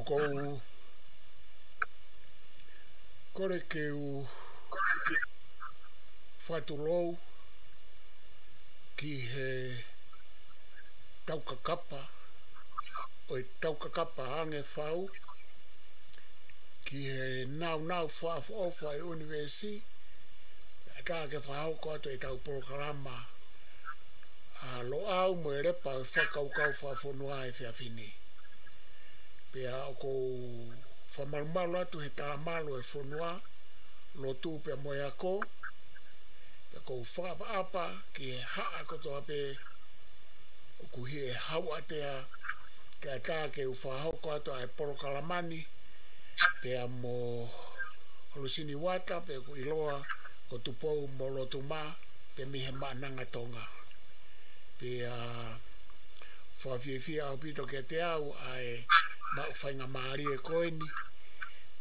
kou kore ke u whatulou ki he taukakapa o i taukakapa ange whau ki he nau whaafofa i universi a tā ke whahau ko ato i tau porokarama a lo au mo e repa e whakaukau whaafonua e whiawhini pia o kou whamarumaru atu he taramalo e whonua lo tū pia moe ako pia kou whaapa ki he haa koto ape o kuhi e hau atea ke a tā ke u whahau ko ato ai porokaramani pia mo holusini wata pia ku iloa ko tupou mo lotu mā pia mihe maananga tonga pia whawhiawhia au pito ke te au ai ma whainga maari e koeni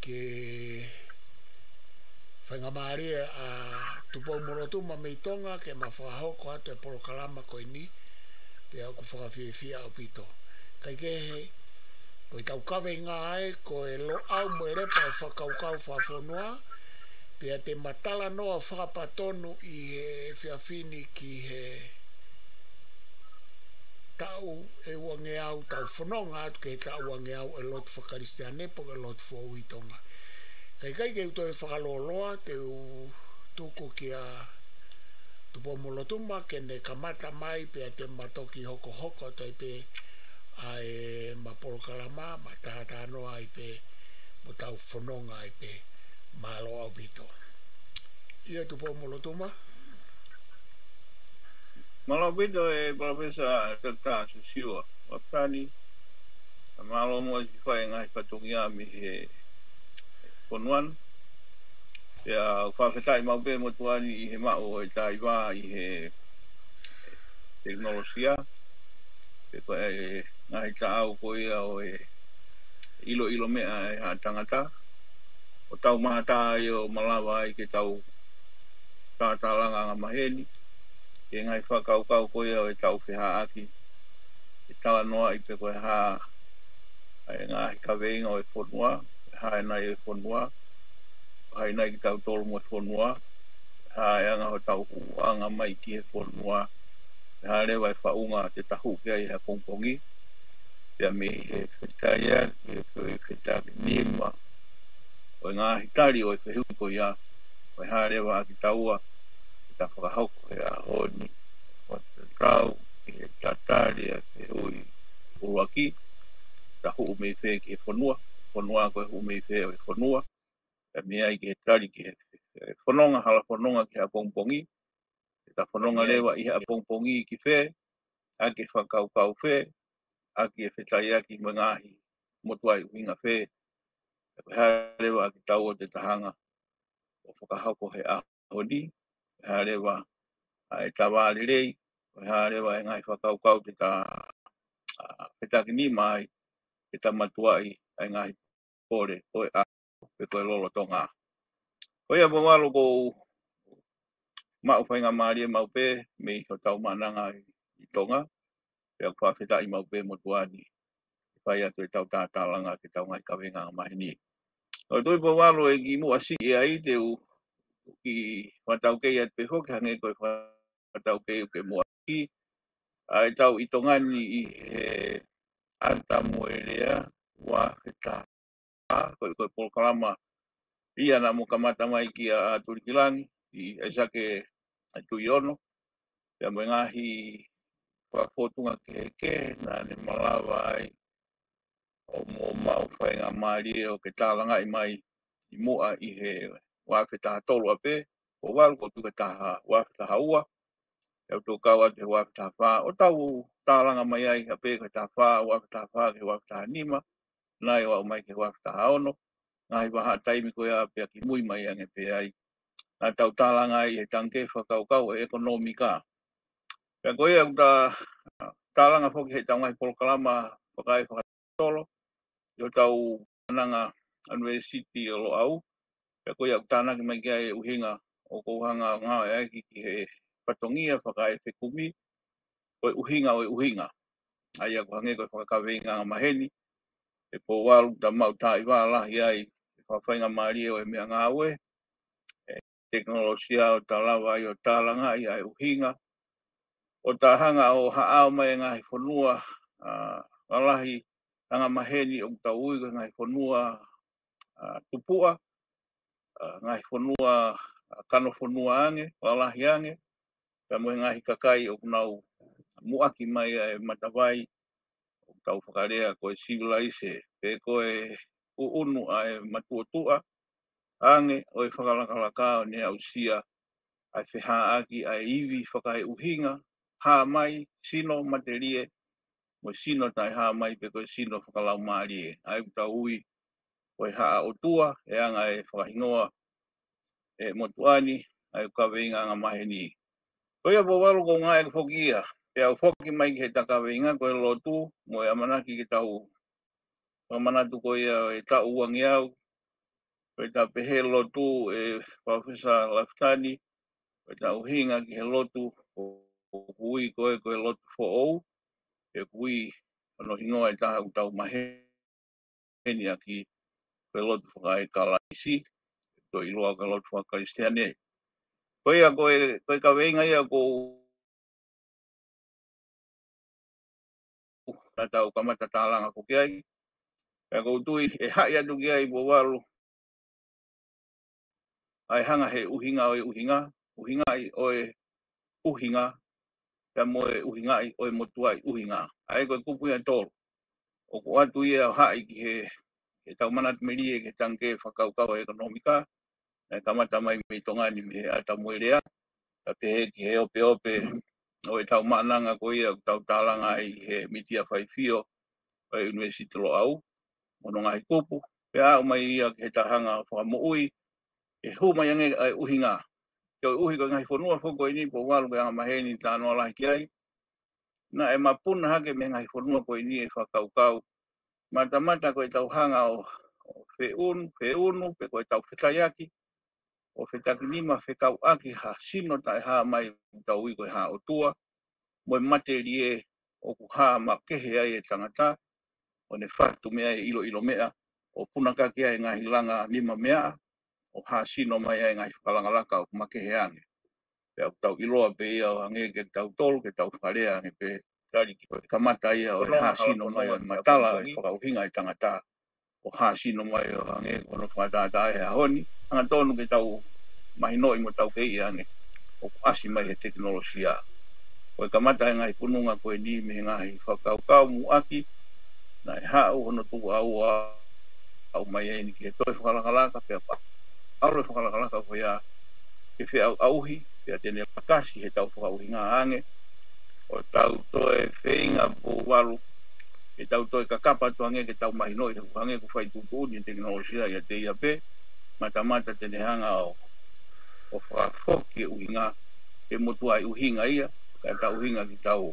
ke whainga maari e a tupou mo lotu ma mei tonga ke ma whahau ko ato e porokalama koeni pia ku whawhiawhia au pito kai ke he ko i tau kawe ngā ai ko e lo au mo e repa e whakaukau whawhonua pia te matala noa whakapatonu i he whiawhini ki he tau e wange au tau whanonga atu ke he tau wange au e lotu whakaristea nepo e lotu whauitonga kai ke uto e whakaloloa te u tuku ki a tupo molotuma ke ne kamata mai pia te matoki hoko tai pe ai ma porokalama ma tata no ai pe mo tau whanonga ai pe ma lo au pito ia tupo molotuma Malo pito e profesa Dr. Susiwa Wapani malo mo si whai ngai patungia mi he konuan ya whawhetai mau pe mo tuani i he mao e tai wā i he teknolosia e ko e ngai ta au ko ia o e ilo mea e ha tangata o tau mahata i o malawa i ke tau tātalanga ngā maheni e ngai whakaukau ko ia o e tau whiha aki e tala noa i pe koe ha e ngā kaweinga o e whonua hae nai e whonua hae nai ki tau tolu mo e whonua hae anga ho tau huanga mai ki he whonua hae rewa e whaunga te tahu kia i ha pongpongi pia me he whetaia ki e whetaki nima o ngā hitari o e whehuko ia o hae rewa ki taua ki ta whakahauko e a honi o te rau ki he tatari a ke ui uruaki tahu umei whee ki he whonua koe umei whee o e whonua pia me ai ki he tari ki he whanonga hala whanonga ki ha pongpongi ta whanonga lewa i ha pongpongi ki whee a ke whakaukau whee a ki e whetaia ki mangahi motuai uinga whee e harewa ki tau o te tahanga o whakahauko he ahoni e harewa e tawāri rei e harewa e ngai whakaukau te ta whetaki ni mai e ta matuai e ngai pore o e a pe koe lolo tonga ko ia mawalo ko mau whainga maari e mau pe me i tau mananga i tonga pe a kua whetai mau pe motuani whai atu e tau tātālanga ke tau ngai kawenga mahini. O tui po walo e ki mua si e ai te u ki whatau kei at pe hoki hange koe whatau kei ke mua ki ai tau i tongani i he anta moerea wa wheta koe polokalama ia na mo kamata mai ki a Turikilangi i Aisake tui ono pia mo ngahi whakotunga ke na ne malawa ai o mo mau whainga maari o ke tālanga i mai i mua i he wāwhetaha tolu ape o waru ko tuka taha wāwhetaha ua e tō kaua te wāwhetaha whā o tau tālanga mai ai ape ke taha whā wāwhetaha whā ke wāwhetaha nima nai wau mai ke wāwhetaha ono ngahi waha taimi ko ia pia ki mui mai ange pe ai na tau tālanga ai he tanke whakaukau e ekonomika pia ko ia uta tālanga whoki he tau ngai polokalama whakai whakatolo yo tau ananga university o lo au pe ko ia tana ki mai kia e uhinga o ko hanga ngā e ki he patongia whakai whekumi o uhinga ai ako hange ko whakakawenga ngā maheni e po walu ta mau tai wala iai whawhainga maari o e mea ngāwe teknolosia o ta lawa i o tālanga i ai uhinga o ta hanga o haao mai ngahi whanua walahi tanga maheni o ta ui ngahi whanua tupua ngahi whanua kano whanua ange walahi ange ta moe ngahi kakai o kunau muaki mai e matawai o tau whakarea koe civilise pe koe uunu ai matuatua ange o e whakalakalaka o ne au sia ai wheha aki ai iwi whakahe uhinga ha mai sino materie mo sino tai ha mai pe koe sino whakalau maari ai uta ui koe haa o tua e anga e whakahingoa e motuani ai ukaweinga anga maheni koe a wawaru ko ngai e whokia e au whoki mai ke takaweinga koe lotu mo e amanaki ke tau manatu koe e tau uangi au koe ta pehe lotu e Professor Laftani koe ta uhinga ki he lotu o kui koe lotu fo'ou e kui ono hingoa e taha utau maheni aki koe lotu whakai kalaisi koe iloa koe lotu whakaristiane koe a koe ka weinga ia ko na tau kamata tālanga ko kiai e ko tui e hai atu kiai po walu ai hanga he uhinga i oe uhinga ka moe uhinga i oe motua i uhinga ai koe kupu ia tolu o ko atu ia hai ki he tau manat merie ke tanke whakaukau ekonomika e kamata mai me tongani me ata moerea ta te ki he ope o e tau mananga ko ia tau tālanga i he mitia whaifio o e University lo au mono ngai kupu pe au mai ia he tahanga whakamoui e hu mai ange ai uhinga ke uhi ko ngai whanua whoko ini po walu ke anga maheni tāno alahi ki ai na e mapuna hake me ngai whanua ko ini e whakaukau mata ko e tau hanga o wheunu pe ko e tau whetaiaki o whetaki nima whekau aki ha sino tai ha mai tau i ko ha o tua mo mate rie o ku ha ma kehe ai e tangata o ne whatu mea e ilo mea o punakaki ai ngahi langa lima mea o ha sino mai ai ngahi whakalangalaka o makehe ange pe au tau iloa pe ia o ange ke tau tolu ke tau wharea ange pe tari ki kamata ia o ha sino mai o matala e whakauhinga i tangata o ha sino mai o ange ono whatata e honi anga tonu ke tau mahinoi mo tau kei ange o asi mai he teknolosia o kamata e ngai pununga ko ni me ngai whakaukau muaki na e hau hono tu au mai e ni ke toi whakalakalaka pe aure whakalakalaka ko ia ke whi auhi pe tene pakasi he tau whakauhinga ange o tau toe whainga po walu e tau toi kakapa to ange ke tau mahinoi ange ku whai tutu ni teknolosia ia te ia pe mata tene hanga o whakafoki uhinga e motua i uhinga ia ka tau uhinga ki tau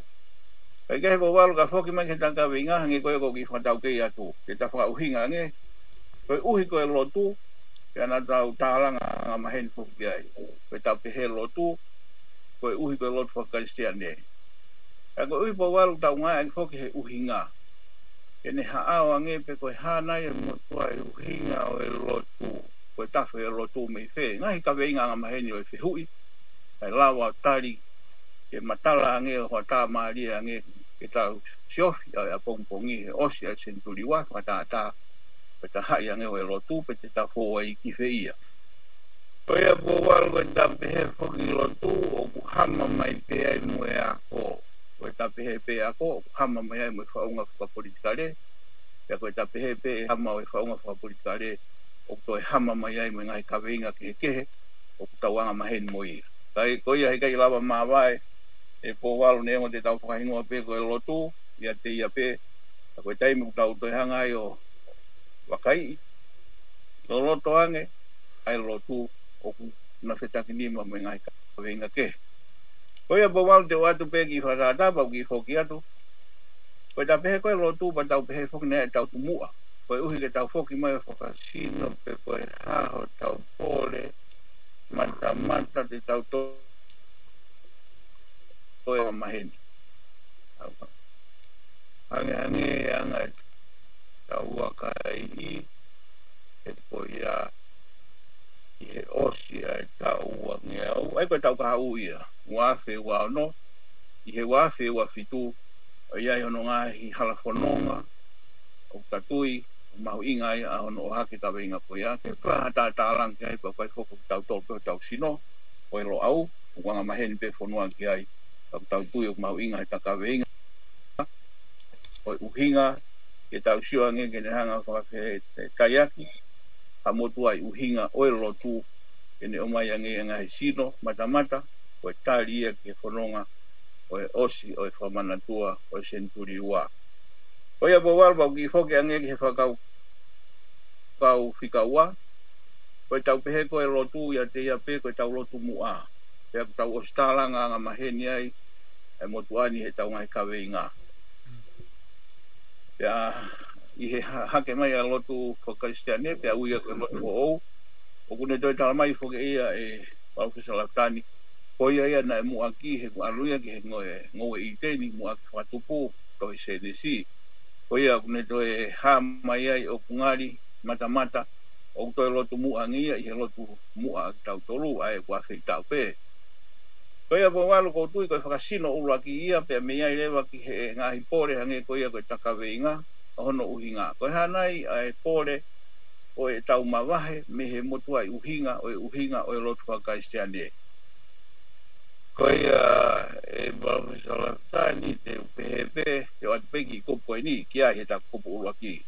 kai kai po walu ka foki mai ke taka winga hange koe ko ki whatau kei atu ke ta whakauhinga ange koe uhi koe lotu ke ana tau tālanga ngā maheni foki ai koe tau pehe lotu koe uhi koe lotu whakaristiane ka koe uhi po walu tau ngā ang foki he uhinga ke ne haao ange pe koe hānai e motua i uhinga o e lotu koe tawhi e lotu mei whe ngahi ka weinga ngā maheni o e whihui kai lawa tari ke matala ange o tā maari ange ke tau siofi a pongpongi he osi a senturi wa whatata pe ta hai ange o e lotu pe te ta fōa i ki whiia koe a po walu koe ta pehe whoki lotu o ku hama mai pe ai mue ako koe ta pehe pe ako o ku hama mai ai mue whaunga whakapolitikare pe koe ta pehe pe hama o e whaunga whakapolitikare o koe hama mai ai mue ngai kaweinga kehe o ku tauanga maheni moi kai koe ai kai lava mawai e po walu ne mo te tau whakahingoa pe koe lotu ia te ia pe koe taimi ku tau toi hanga ai o wakai lo loto ange ai lotu o ku na whetaki nima me ngai kaweinga ke koe a po walu te watu pe ki whatata pau ki whoki atu koe ta pehe koe lotu pa tau pehe whoki nea tau tumua koe uhi ke tau whoki mai whakasino pe koe haho tau pole mata te tau toe o maheni. Hange anga taua kai e ko ia i he osi ai taua ngea au ai koe tau ka hau ia wafe wa no i he wafe wa fitu ia i hono ngahi halafononga o katui mahu inga ai a hono o hake tawe inga ko ia ke pahata tālang ki ai pa kai foko tau tōpeo tau sino o ilo au wanga maheni pe fonua ki ai tau tui o mahu inga ai takawe inga o uhinga ke tau sio ange ke ne hanga whakafe kaiaki ha motu ai uhinga o ilo tu ke ne omai ange anga he sino mata o tali ia ke fononga o osi o whamanatua o senturi ua o ia po walpa ki foke ange ke whakau kau whika ua koe tau pehe koe lotu ia te ia pe koe tau lotu mua pea tau o stalanga nga maheni ai e motuani he tau ngai kawe inga pea i he hake mai a lotu whakaristiane pea uia koe lotu o o kune toi tala mai foke ia e Paukesa Lautani koe ia na e muaki he aluia ki he ngoe i teni muaki whatupu toi senesi koe ia kune toi ha mai ai o kungari mata o toi lotu mua ngia i he lotu mua tau tolu ai kua whi tau pe. Koe a po walu kou tui koe whakasino ula ki ia pe me iai lewa ki he ngahi pore hange koe ia koe takawe inga o hono uhinga. Koe hanai ai pore o e tau mawahe me he motu ai uhinga o e lotu whakaistiane. Koe e Paukesa Lautani te upehepe te o atupeki kopo e ni ki ai he ta kopo ula ki.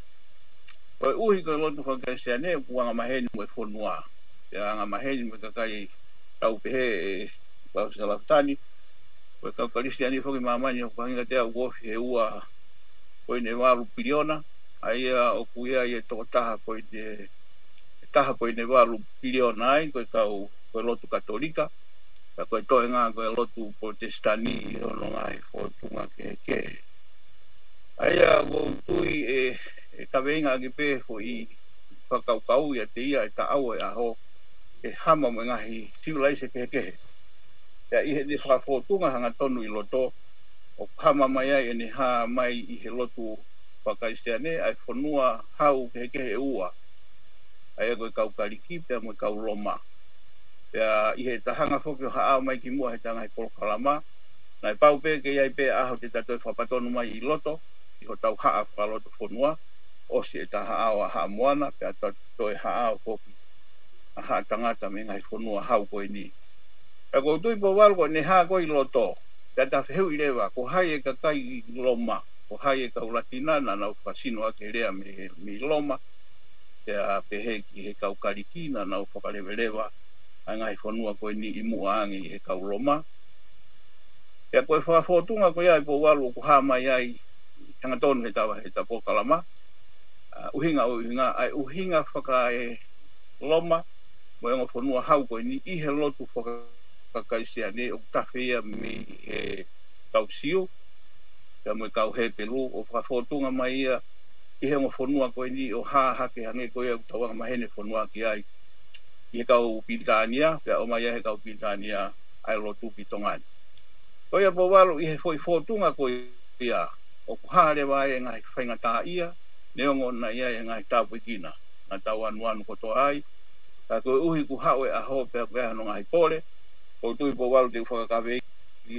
Koe uhi koe lotu whakaisiane kuanga maheni mo e whonua. Te anga maheni mo kakai tau pehe e Paukesa Lautani. Koe kaukarisiani whoki mamani o kahinga te au gofi he ua koe ne waru piliona. Aia o kuia i e toko taha koe ne waru piliona ai koe koe lotu katolika. Ka koe toe ngā koe lotu protestani ono ngai whotunga ke. Aia o tui e kawe inga ki pe fo i whakaukau ia te ia e ta au e aho e hama mo ngahi siwalaise kehe. Ia i he ni whakawhotunga hanga tonu i loto o hama mai ai e ni ha mai i he lotu whakaistiane ai whanua hau kehe ua. Ai koe kau kariki pia mo kau loma. Ia i he tahanga whoki o haao mai ki mua he tanga he kolokalama. Nai pau pe ke iai pe aho te tatoi whapatonu mai i loto i ho tau haa whakaloto whanua. Osi e taha awa haa moana, pia toi haa awa koki a haa tangata me ngai whanua hau koe ni. Pia kou tui po walu koe ne haa koe i loto, pia ta wheu i rewa, ko hai e ka kai i loma, ko hai e ka ulatina na nau whasino ake rea me loma, pia pehe ki he kau kariki na nau whakarewerewa a ngai whanua koe ni i mua angi he kau loma. Pia koe whawhotunga koe ai po walu ko haa mai ai tangatonu he tawa he tapo kalama. Uhinga ai uhinga whaka e loma mo e whanua hau koe ni i he lotu whakakaisiane o tawhia me he kau siu pia mo e kau he pelu o whakawhotunga mai ia i he whanua koe ni o hake hange koe au tawanga mahene whanua ki ai i he kau Pitania pia o mai he kau Pitania ai lotu pitongani koe a po walu i he whotunga koe ia o kuhare wai e ngai whaingata ia neongo na ia e ngai tāpui kina na tau anu koto ai ka koe uhi ku hau e aho pia koe hano ngai pole o tui po walu te whakakawe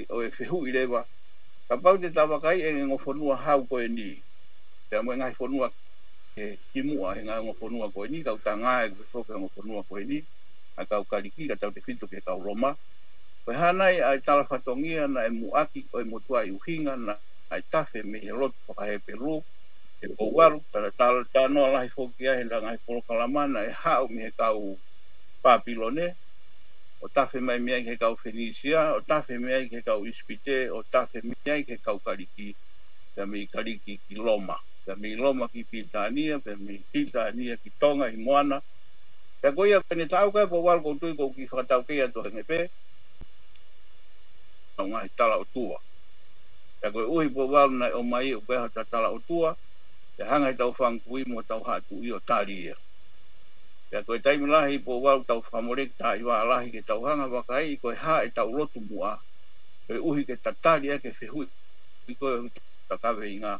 o e whehu i rewa ka pau te tawakai e ngo whanua hau koe ni pia mo e ngai whanua e kimua e ngai ngo whanua koe ni kau ta ngai koe whoke ngo whanua koe ni a kau kariki ka tau te whitu ke kau roma koe hanai ai tala whatongia na e muaki o e motua i uhinga na ai tafe me he lotu whakahe peru e po waru, tara tanoa lahi whoki ahe la ngai polokalamana e hao me he kau Papilone, o tafe mai mea he kau Fenisia, o tafe mea he kau Ispite, o tafe mea he kau Kariki, pia me Kariki ki Loma, pia me Loma ki Pitania, pia me Pitania ki Tonga i Moana, pia koia pene tau kai po waru koutui kou ki whakatau kei ato hengepe, au ngai tala o tua. Pia koe uhi po waru nai o mai o peha ta tala o tua, te hanga i tau whangkui mo tau hatu i o tari ia. Pea koe taimi lahi po wau tau whamorek ta i wā lahi ke tau hanga wakai i koe haa e tau lotu mua. Koe uhi ke tatari a ke whehui i koe takawe i ngā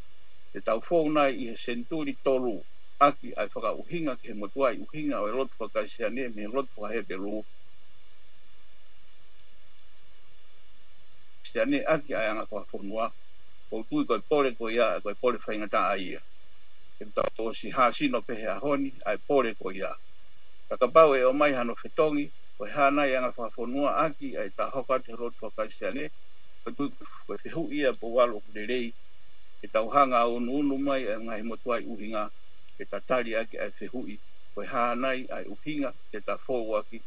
e tau fōna I he senturi tolu aki ai whakauhinga ke motua I uhinga o e lotu whakaisiane me lotu whahepe lu. Siane aki ai anga kwa whonua, o tui koe pore koe ia, koe pore whaingata a ia. E tau o si hasino pehe a honi, ai pore koe ia. Kakapau e o mai hano whetongi, koe hānai anga kwa whonua aki ai ta hoka te lotu whakaisiane, koe tui koe whihu ia po walo kurerei, e tau hanga o unu mai e ngai motua I uhinga, e ta tari aki ai whihui, koe hānai ai uhinga, e ta fōu aki,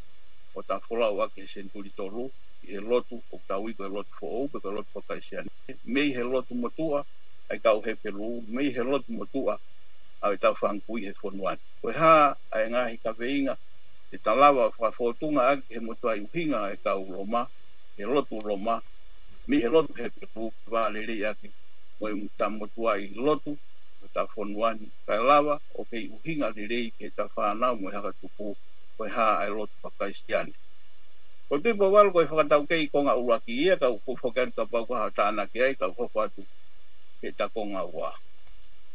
o ta wholau aki he senturi tolu, e lotu, o tau iko e lotu fōu, pe koe lotu whakaisiane. Mei he lotu motua, ai kau he pelu, mei he lotu motua, au e tau whankui he whonuani. Koe hā, ai ngahi ka veinga, e ta lawa whawhotunga aki he motua I uhinga, e kau loma, he lotu loma, mei he lotu he pelu, wā lerei aki, moe ta motua I lotu, ta whonuani, kai lawa, o kei uhinga lerei, ke ta whanau moe haka tupu, koe hā ai lotu whakaisiane. Ko tui po walo koe whakatau kei konga uraki ia, kau whakatu ka pau kaha tāna ki ai, kau whakatu ke ta konga ua.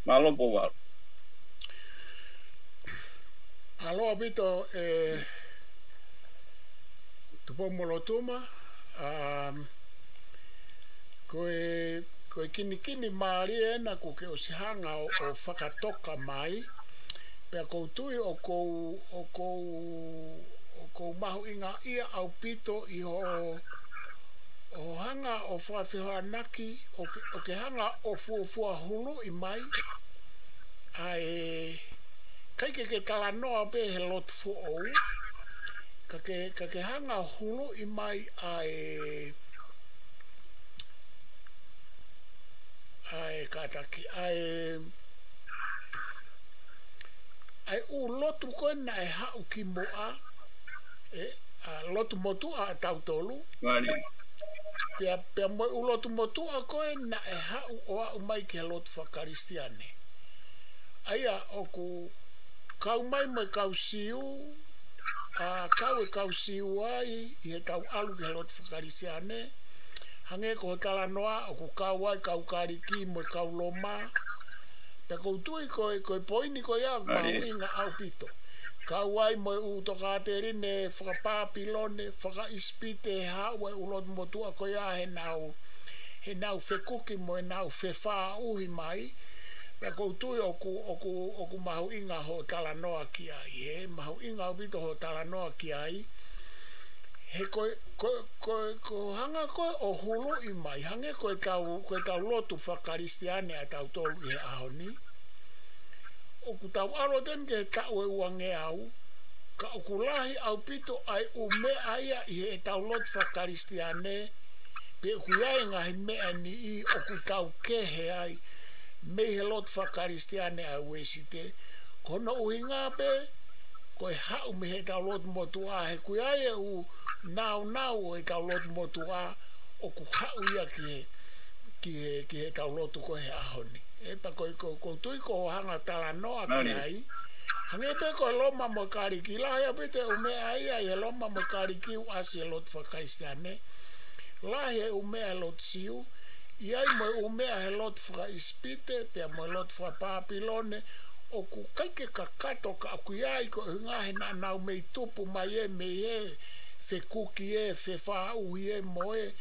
Malo po walo. Aloha pito tupo molotuma, koe kini maari ena ko ke osihanga o whakatoka mai, pea koutui o kou mahu inga ia au pito I o hanga o whawhihoanaki, o ke hanga o fuafua hulu I mai, ai kai ke talanoa pe he lotu fuou, ka ke hanga hulu I mai ai kataki, ai u lotu koe na e hau ki moa, lotu motua tau tolu. Pea moi u lotu motua koe na e hau o au mai ke lotu whakaristiane. Aia oku kau mai moi kau siu, kau e kau siu ai I he tau alu ke lotu whakaristiane. Hange ko tala noa oku kau ai kau kariki moi kau loma. Pea koutui koe poini koe au mahu inga au pito. Kawai mo u toka te rine whakapāpilone, whakaispite hawe ulot motua ko ia he nau whekuki mo he nau whewha uhi mai. Pea koutui oku mahu inga ho tala noa ki ai. He mahu inga o pito ho tala noa ki ai. He ko hanga koe o hulu I mai. Hange koe tau lotu whakaristiane a tau tolu I he ahoni. Oku tau aro ten ke tau e uange au, ka oku lahi au pito ai ume aia I he tau lot whakaristiane, pe oku iai ngahi mea ni I oku tau kehe ai, me he lot whakaristiane ai uesite, kono uhinga pe, koe hau me he tau lot motua, he kui ai e u nau he tau lot motua, oku hau ia ki he tau lotu koe he ahoni. E pa koe tui ko hanga tala noa ki ai. Hange pe koe loma mo kariki. Lahi a pite umea ia I he loma mo kariki u asi e lot whakaistiane. Lahi e umea lot siu. Iai mo umea he lot whakaispite. Pea mo lot whapapilone. O ku kaike kakato ka aku iai ko ngahe na nau mei tupu mai e mei e. Whekuki e, whewhauhi e mo e.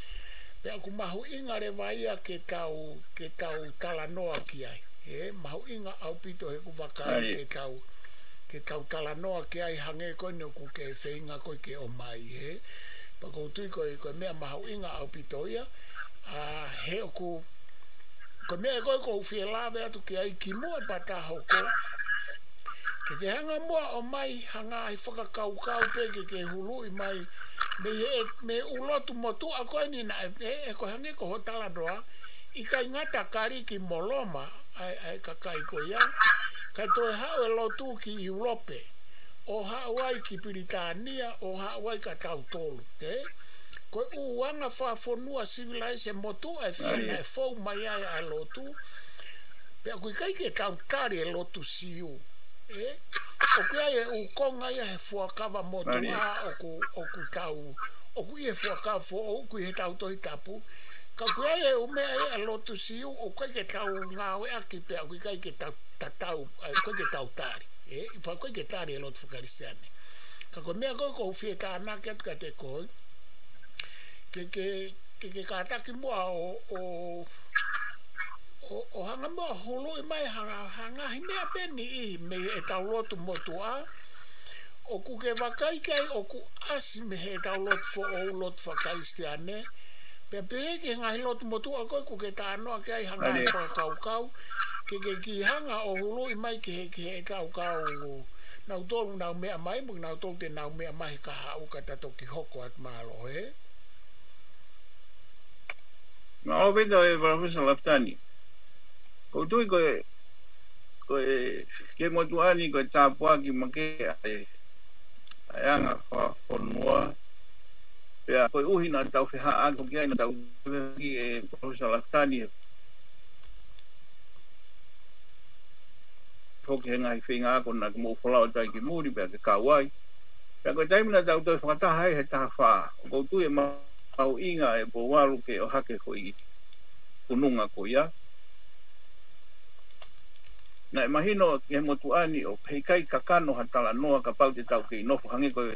Pea ku mahu inga re vaia ke tau tala noa ki ai. Mahu inga au pito he ku wakai ke tau tala noa ki ai hange koe ne ku ke whainga koe ke o mai. Pa koutui koe mea mahu inga au pito ia. He oku koe mea koe ko uwhia lawe atu ki ai ki mua pata hoko. Ke hanga mua o mai hanga ai whakakau pe ke hulu I mai. Me ulotu motu a koe ni na e ko hange ko hotala doa I kai ngata kariki moloma ai kakai ko ia kai toi hau e lotu ki I ulope o hawai ki Piritania o hawai ka tau tolu ko uanga whafonua civilise motu e whiana e fau mai ai lotu pe kui kai ke tau tari e lotu siu o kia e u konga ia he fuakawa motu a oku tau oku ia fuakawa fo oku he tau tohi tapu ka kuia e o me e lotu siu o koe ke tau ngā oe aki pe a kui kai ke tau koe ke tau tari e pa koe ke tari e lotu whakaristiane ka koe mea koe ko whie tā nake atu ka te koe ke kātaki mua o hanga mua holo e mai hanga hi mea peni i me e tau lotu motua o ku ke wakai kai o ku asi me he tau lotu fo o lotu whakaristiane pe ke ngai lotu motua koe ku ke tānoa ke ai hanga e whakaukau ke ki hanga o holo i mai ke he kaukau nau tolu nau mea mai mo nau tolu te nau mea mai ka hau ka tato ki hoko at malo he ma o vedo e professor Laftani ko tui koe ke motuani koe tāpua ki make ai anga whafonua pea koe uhina tau whiha ako ki aina tau ki e professor Laftani hoki henga hi whinga ako na ki mo whalao tai ki muri pea ke kawai pea koe taimina tau toi whakataha he taha wha ko tui e mau inga e po waru ke o hake hoi kununga ko ia na e mahino ke motuani o peikai kakano hatala noa ka pau te tau ke inofo hange koe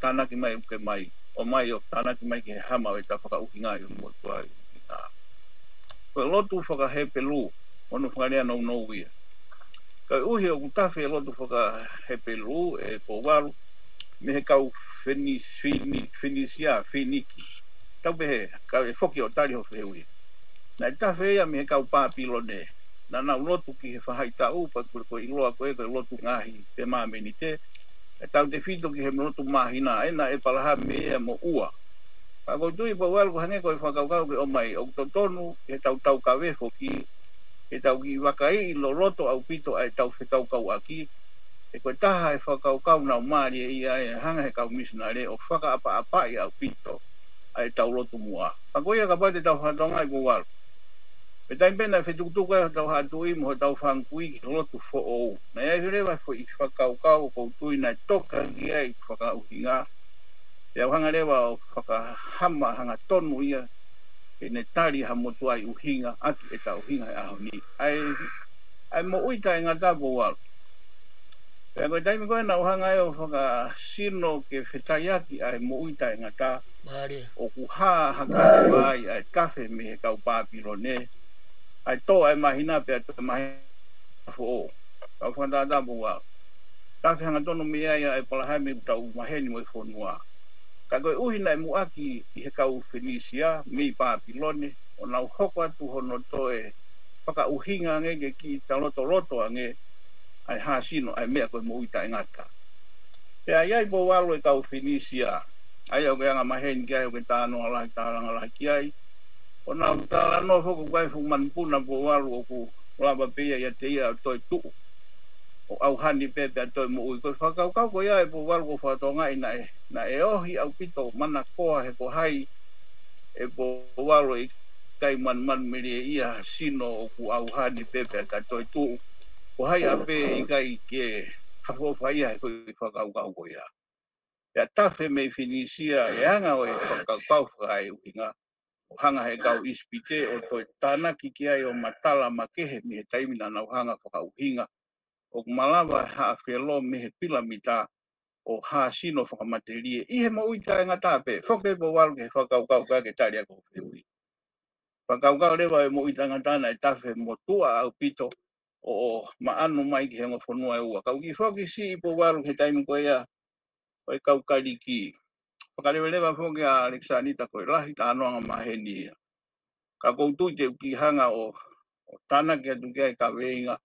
tanaki mai uke mai o mai o tanaki mai ke hama o e ta whaka uki ngai o motuani koe lotu whaka he pelu onu whakarea nou nou ia koe uhi o kutawhi e lotu whaka he pelu e po waru me he kau Fenisia Feniki tau behe kau e whoki o tari ho whehui na e tawhi ea me he kau pāpilone na nau lotu ki he whahai tau pa koe iloa koe lotu ngahi te māmeni te e tau te whito ki he lotu mahina ena e palaha me ea mo ua pa koe tui pa walu ko hange koe whakaukau ke o mai o totonu he tau kawefo ki he tau ki wakai lo loto au pito ai tau whekaukau aki e koe taha e whakaukau nau maari e ia e hanga he kau misinare o whaka apa i au pito ai tau lotu mua pa koe ia ka pate tau whatonga i ko walu pe tai pena fe tukutuku e tau hatui mo tau whankui ki lotu fo ou. Na ia hirewa fo i whakaukau ko tui na toka ki ai whakauhinga. Te au hanga rewa o whakahama hanga tonu ia e ne tari ha motu ai uhinga atu e tau hinga e aho ni. Ai mo uita e ngata po walu. Pe koe taimi koe na uhanga e o whakasino ke whetaiaki ai mo uita e ngata. O kuhaa haka mai ai kafe me he kau pāpirone. Ai to ai mahina pe to mahina fo au fanda mo wa ta hanga tono me ai pala me tau maheni mo fonua ka go uhina mu aki I he kau Fenisia me Papilone o na hoko atu hono to e paka uhinga nge ki taloto ange ai hasino ai me ko mo ita ngaka e ai bo walo e kau Fenisia ai o nga maheni ki ai o tano ala taranga ki ai ona tala no foko kai fu manpuna po walu ku lava pe ia te ia toi tu o au hani pe pe toi mo ko whakau kau ko ia po walu ko whatonga ina na e ohi au pito mana koa he ko hai e po walu I kai man miri ia sino o ku au hani pe pe toi tu ko hai ape I kai ke hafo fai ai ko whakau kau ko ia ya tafe me Fenisia e anga o whakau kau fai ukinga o hanga he kau ispite o toi tāna ki ai o matala makehe me he taimina nau hanga whakauhinga. O malawa ha whelo me he pilamita o ha sino whakamaterie. I he mauita e ngata pe, whoke po walu ke whakaukau ka ke tari ako whiui. Whakaukau rewa e mauita ngatana e tawhe mo tua au pito o maanu mai ki he ngawhanua e ua. Kau ki whoki si I po walu ke taimi koe ia o e kau kariki. Whakarewa whoke a Alexanita koe lahi tānoanga maheni ia. Ka koutu te ki hanga o tana ke atu ki ai ka weinga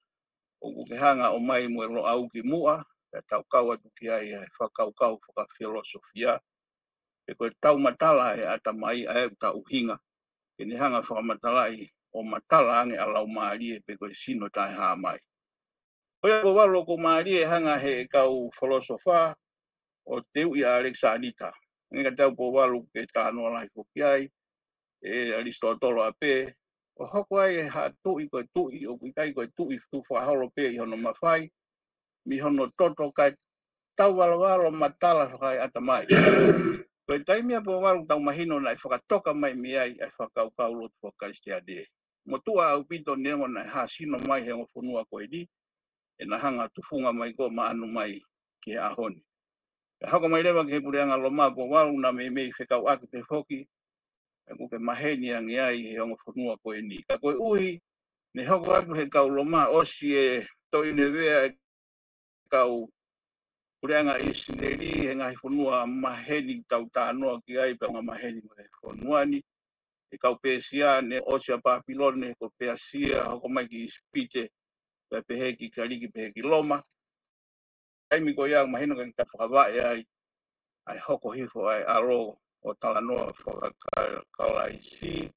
o ke hanga o mai mo ro au ki mua e tau kau atu ki ai whakau whaka filosofia e koe tau matala e ata mai ai tau hinga ke ni hanga whakamatala o matala ange alau maari e pe koe sino tai haa mai. Koe ko walo ko maari e hanga he kau filosofa o teu I Alexanita. Nga tau po walo ke tānoa lai ko ki ai e Aristotelo ape o hoko ai ha tui ko tui o kai ko tui tu fa holo pe I hono mafai mi hono toto kai tau walo matala kai ata mai Koe taimia po waru tau mahino na whakatoka mai miai ai whakaukau lotu whakaistia de. Mo tua au pito nemo na hasino mai he ngofunua koe di. E na hanga tufunga mai ko maanu mai ki ahoni. E hako mai lewa ke pureanga loma po waru na mei whekau aki te hoki. E kuke maheni angi ai he ngofunua koe ni. Ka koe uhi, ne hoko aku he kau loma osi e toine wea e kau Kureanga isineri he ngai whanua maheni tau tānoa ki ai pa ngā maheni mo he whanuani. E kau pēsia ne osia Papilone ko pēsia hoko mai ki spite pe peheki kariki peheki loma. Aimi ko iang mahino ka kita whakawae ai ai hoko hifo ai aro o talanoa whakakalaisi.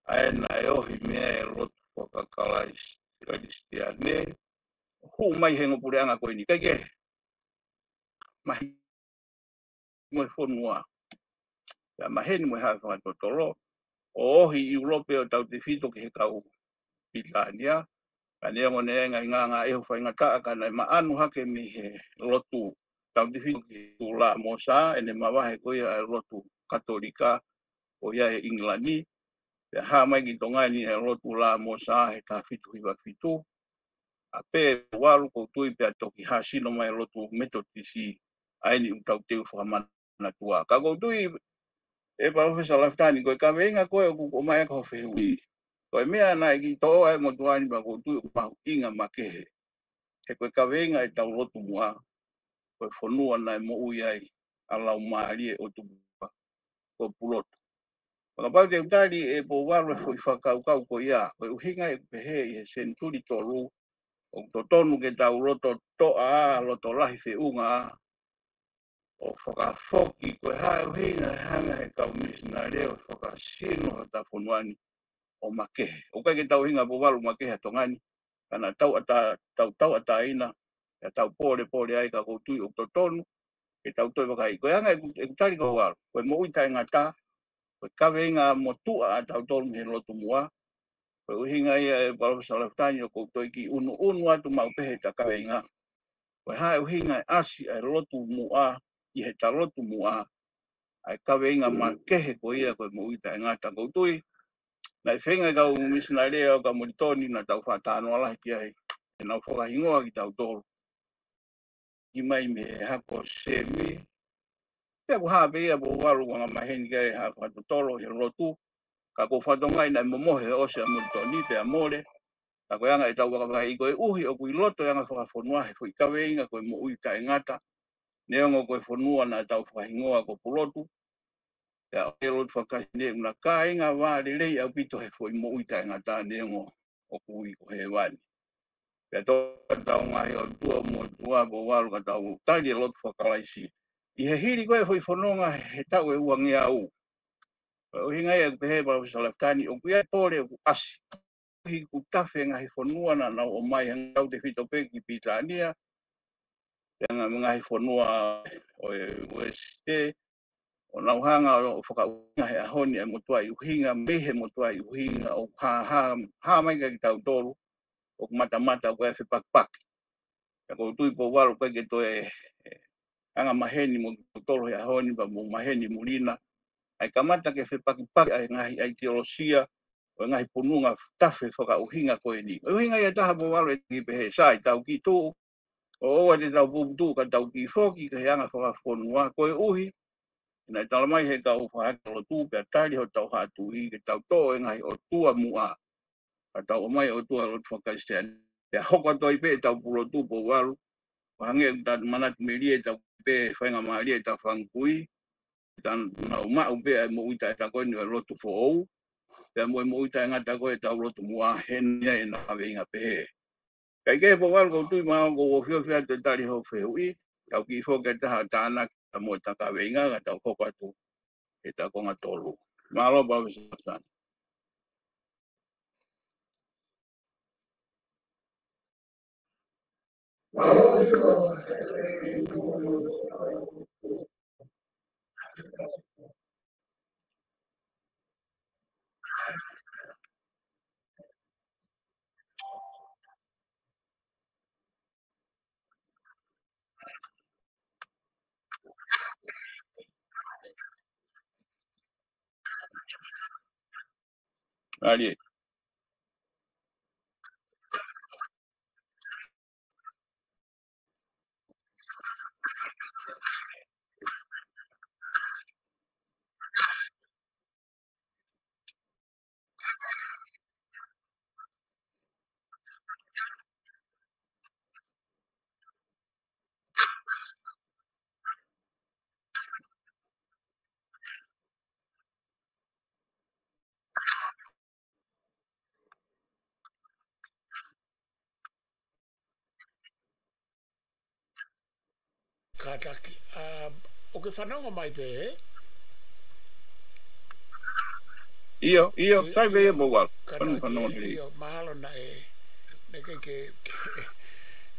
Ai na e ohi mea e rotu whakakalaisi karistiane. Hu mai he ngopureanga koe ni kake. Mahi mo e whanua. Ya maheni mo ha whakatotoro. O ohi Europe o tau te whito ki he kau Pitania. Ka nea mo nea ngā eho whaingataa ka nei maanu hake mi he lotu tau te whito ki tu la mosa e ne mawahe koe a lotu katolika o ia he Inglani. Pe ha mai ki tongani e lotu la mosa he ka whito hiwa whito. A pe waru ko tui pe a toki hasino mai lotu metotisi aini utau teu whakamana tua. Ka koutui e Professor Laftani koe ka venga koe o mai ko whehui. Koe mea nai ki tō ai mo tuani pa koutu o pahu inga makehe. He koe ka venga e tau rotu mua. Koe whanua nai mo ui ai alau maari e o tupupa ko pulotu. Ka pau te utari e po waru e fui whakaukau ko ia. Koe uhinga e pehe i he senturi toru. O to tonu ke tau roto toa a roto lahi whiunga a. O whakafoki koe hae uhinga e hanga he kau misina reo whakasino hata whanuani o makehe. O kai ke tau hinga po waru makehe tongani. Kana tau ata ina. Ya tau pore ai ka koutui o to tonu. Ke tau toi wakai. Koe hanga e kutari ko waru. Koe mo uita e ngata. Koe kawe inga mo tua a tau tonu he lotu mua. Koe uhinga ia e Professor Laftani o koutoi ki unu atu maupehe ta kawe inga. Koe hae uhinga e asi e lotu mua. I he ta lotu mua. Ai kawe inga makehe ko ia koe mo uita e ngata koutui. Nai whenga kau misionarea o ka moritoni na tau whatano ala ki ai. E nau whakahingoa ki tau tolu. Ki mai me hako semi. Pea ku hape ia po waru wanga maheni kai hako hato tolo he rotu. Ka ko whatongai nai momohe o se a moritoni pe a more. Ka koe anga e tau wakawahi koe uhi o kui loto anga whakafonua he fui kawe inga koe mo ui ka e ngata. Neongo koe whanua na tau whakahingoa ko pulotu. Ya o lotu whakasine una ka inga wāre rei au pito he fui mo ui ka e ngata neongo o kui ko he wani. Pea tau ngai o tua mo tua po waru ka tau tali e lotu whakalaisi. I he hiri koe fui whanonga he tau e uangi au. O hingai e pehe Professor Laftani o kuia tore o asi. Hi ku tawhe ngahi whanua na nau o mai hangau te whito peki Pitania. Nga ngahi whanua o e Weste. O nau hanga o whakaunga he ahoni e motua i uhinga, mehe motua i uhinga o ha mai ka ki tau tolu. O mata o koe whipakpak. Ka kou tui po waru koe ke toe anga maheni mo tolo he ahoni pa mo maheni mulina. Ai kamata ke whipakpak ai ngahi ai teolosia. O ngahi pununga tawhe whakauhinga koe ni. Uhinga ia taha po waru e ki pehe sai tau ki tū. O oa te tau puputu ka tau ki whoki ka he anga whakafonua koe uhi. Nai talamai he kau whahakalo tū pia tari ho tau hatu i ke tau tō e ngahi o tua mua. Ka tau o mai o tua rotu whakaistea. Pia hoko toi pe tau pulo tū po waru. Wahange utat manat merie tau pe whainga maharia tau whangkui. Tan na uma upe ai mo uita ta koe ni rotu fo ou. Pia mo uita e ngata koe tau rotu mua henia e na hawe inga pehe. Kai ke po waru kou tui maa ko o whio te tari ho whehui. Tau ki whoke taha tāna ka mo ta kawe inga ka tau koko atu. E ta konga tolu. Malo ba wisan. Ali. Kataki. O ke whananga mai pe, Iyo, sai ve mo wal. Kataki, iyo, mahalo na ne ke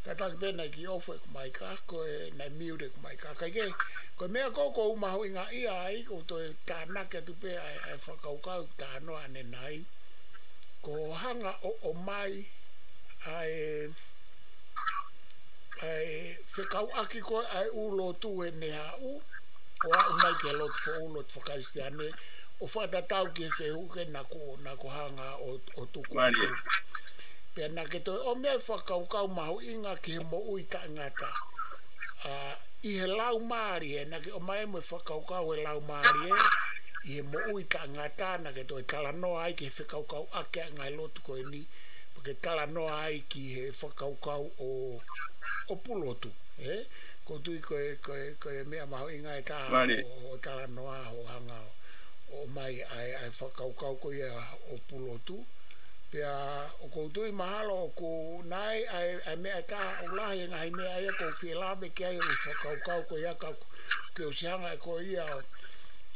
kataki pe na ki ofu e mai ka, ko na miure e mai ka. Kai ko mea koko umahu inga ia ai, ko to tānake tu pe ai whakaukau tānoa ane nai. Ko hanga o mai ai whekau aki koe ai ulo tu e ne hau, o a mai ke lot fo ulo te whakaiste ane, o whatatau ki e whehuke na ko hanga o tuku. Pea na ke toi o mea whakaukau mahu inga ki he mo ui ta ngata. I he lau maari e, na ke o mai mo whakaukau e lau maari e, i he mo ui ta ngata, na ke toi tala noa ai ki he whakaukau ake a ngai lotu koe ni, ke tala noa ai ki he whakaukau o pulotu, ko tui koe mea maho inga e taha o tala noa o hanga o mai ai whakaukau koe o pulotu. Pea o koutui mahalo o ko nai ai mea taha o lahi e ngahi mea ia ko whielawe ki ai o whakaukau koe aka ki o sihanga e koe ia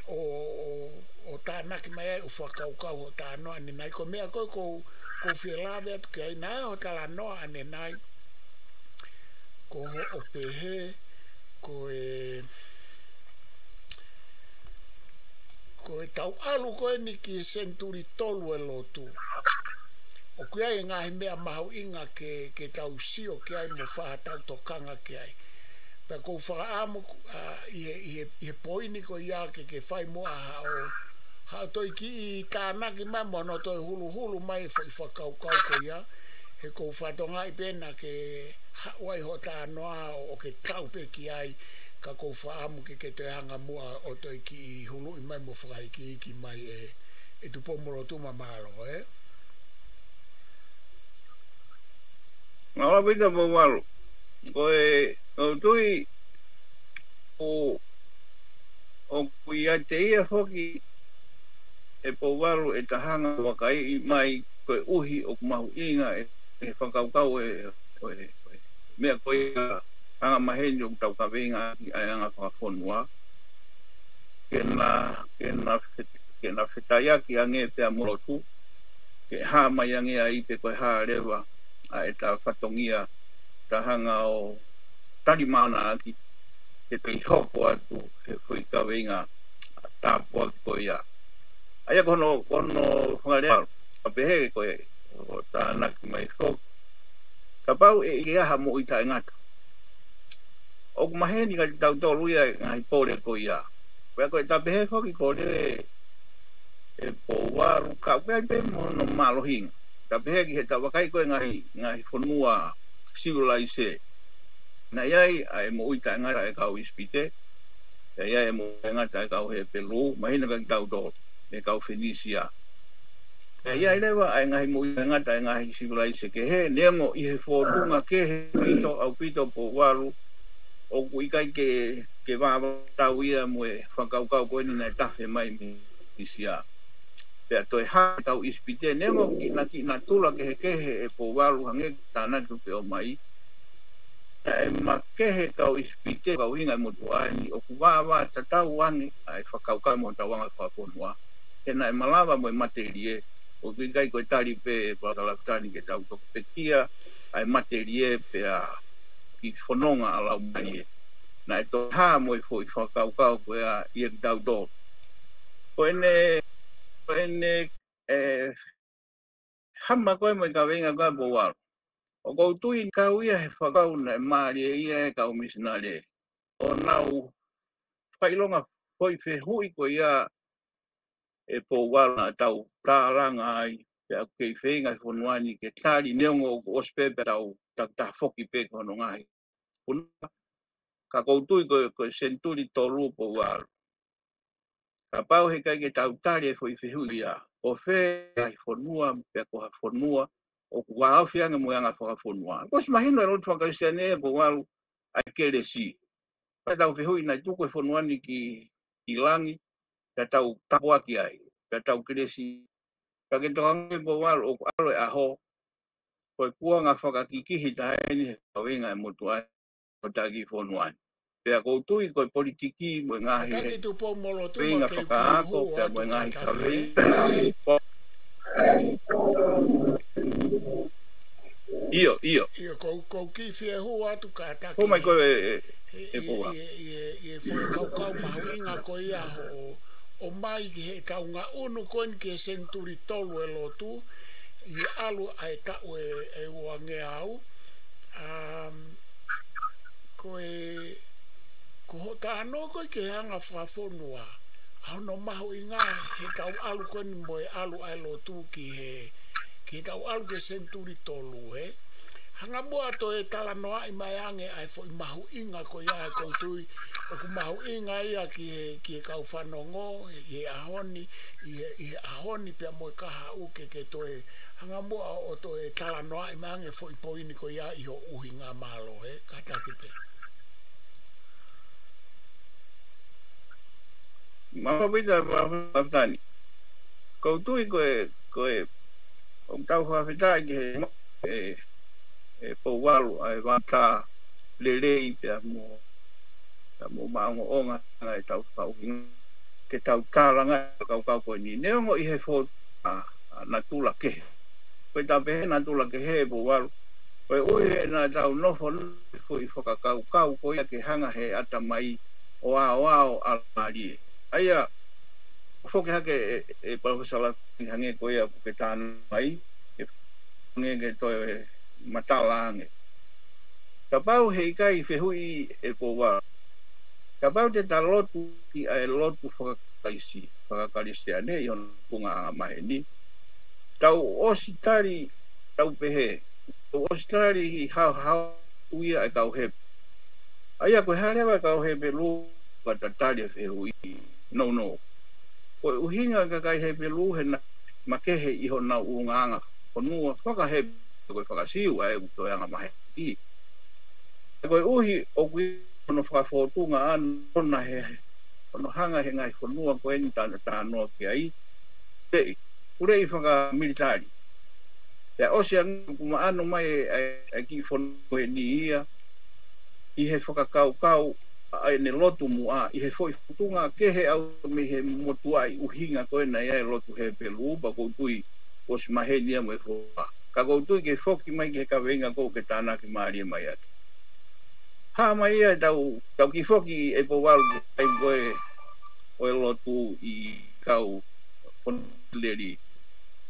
o tānaki mai ai o whakaukau o tānoa ane nai. Ko mea koe ko whielawe atu ki ai nai o tala noa ane nai. Ko o pehe, ko e tau alu koe ni ki senturi tolu e lotu. O kia e ngahi mea mahu inga ke tau sio ki ai mo whahatau tokanga ki ai. Pea kou whakaamu i he poini ko ia ke whai moa hao toi ki i tānaki mai mono toi hulu mai whakaukau ko ia. He kou whatonga i pena ke hawai ho tā noa o ke tau pe ki ai ka kou whaamu ke te hanga mua o toi ki i hulu i mai mo whakai ki mai e tupo moro tuma mahalo, Ngā pita po walu. Koe, o tui o kui a te ia hoki e po walu e tahanga wakai i mai koe uhi o kumahu inga e whakaukau mea koe hanga maheni o tau kawenga i anga whakafonua. Ke na whetaiaki ange pea morotu, ke haa mai ange a i pe koe haa rewa a e ta whatongia ta hanga o tarimana aki ke te hoko atu he whui kawenga a tāpua ki koe ia. Aia kono whangarea a pehe koe o tānaki mai hoko. Ka pau e aha mo i tae ngata. O kumaheni ka tau tolu ia ngahi pōre koe ia. Pea koe ta pehe hoki kore e pōwaru ka pea pe mono malohinga. Ka pehe ki he ta wakai koe ngahi whanua civilise. Na iai a e mo i tae ngata e kau ispite. Ia iai e mo i ngata e kau he pelu. Mahina ka tau tolu e kau Fenisia. Ia lewa ai ngahi mo i ngata e ngahi civilise ke he neango i he whorunga ke he pito au pito po waru o kuikai ke wawa tau ia mo e whakaukau koe ni nai tafe mai mi isia. Pea toi haa tau ispite neango ki na tula ke he e po waru hange tānatu pe o mai. E ma kehe tau ispite kau inga mo tuani o kuwawa tatau wangi ai whakaukau mo tawanga whakonua. He nai malawa mo e materie o kuikai koe tari pe patalakutani ke tau toko pekia ai materie pe a ki whanonga alau marie. Na e to haa mo i fo i whakaukau koe a i e tau tō. Koe ne hama koe mo i ka wenga koe po waro. O kou tui kau ia he whakau na e maari e ia e kau misinare. O nau whailonga hoi whe hui koe ia e po wala tau taranga ai pe ke fenga fonuani ke tali neongo ospe tau ta foki pe kono ngai un ka koutu ko senturi tolu po wala ka pau he kai ke tau tali foi fehulia o fe ai fonua pe ko fonua o wa afianga mo yanga fo fonua ko imagino ro tfa ka sene po wala ai kele si pa tau fehui na tuko fonuani ki ilangi ka tau tapuaki ai ka tau kresi ka ke toange po wal o alo aho ko kuanga whakakikihi taini kawenga motu ai o tagi fonuan pea ko tui ko politiki mo ngahi Kataki tu po molo tu wenga ma ke whakaako pea mo ngahi kawei iyo Iyo ko ki fie hu atu kataki ko mai ko e poa e foi kau mahu inga ko ia o mai ki he taunga unu koin ki senturi tolu e lotu i alu ai tau e uange au ko hotano ko ke hanga whafonua au no mahu inga he tau alu koin mo e alu ai lotu ki he tau alu ke senturi tolu hanga mua to e tala noa i mai ange ai fo i mahu inga ko ia e koutui o ku mahu inga ia ki he kau whanongo i ahoni pia mo e kaha uke ke to e hanga mua o to e tala noa i mai ange fo i poini ko ia i ho uhinga malo kataki pe Mama pita whafitani koutui ko e o tau whawhitai ki he e po walu ai wata lelei pia mo maungo onga ngai tau kau ke tau taranga kau ko ni neongo i he fo na tula ke ko ta pe na tula ke he po walu ko oi na tau no fo i foka kau ko ia ke hanga he ata mai o almari aya fo ke hake e professor hange ko ia ke tan mai e nge to matalange ka pau hei kai fehui e po wa ka pau te talotu ki ai lotu whakakalisi ane ion punga maheni tau ositari tau pehe tau ositari hi hau uia e kau hep aia koe harewa kau hepe lu ka tatari fehui no koe uhinga ka kai hepe lu he na makehe iho na uunganga konua whakahepe koe whakasiu ai uto anga mahe i. Koe uhi o kui ono whakafotunga anona he ono hanga he ngai whanua koe ni tānoa ki ai. Tei, ure i whaka militari. Te osi anga kuma ano mai e ki whanua he ni ia i he whakakau ai ne lotu mua i he whotunga kehe au me he motuai uhinga koe na ia lotu he pelu upa koutui osi mahe nia mo e whoa. Ka koutu ke foki mai ke ka venga ko ke tana ki maari mai atu. Ha mai ia tau ki foki e po walu ai koe o e lotu i kau ponleri.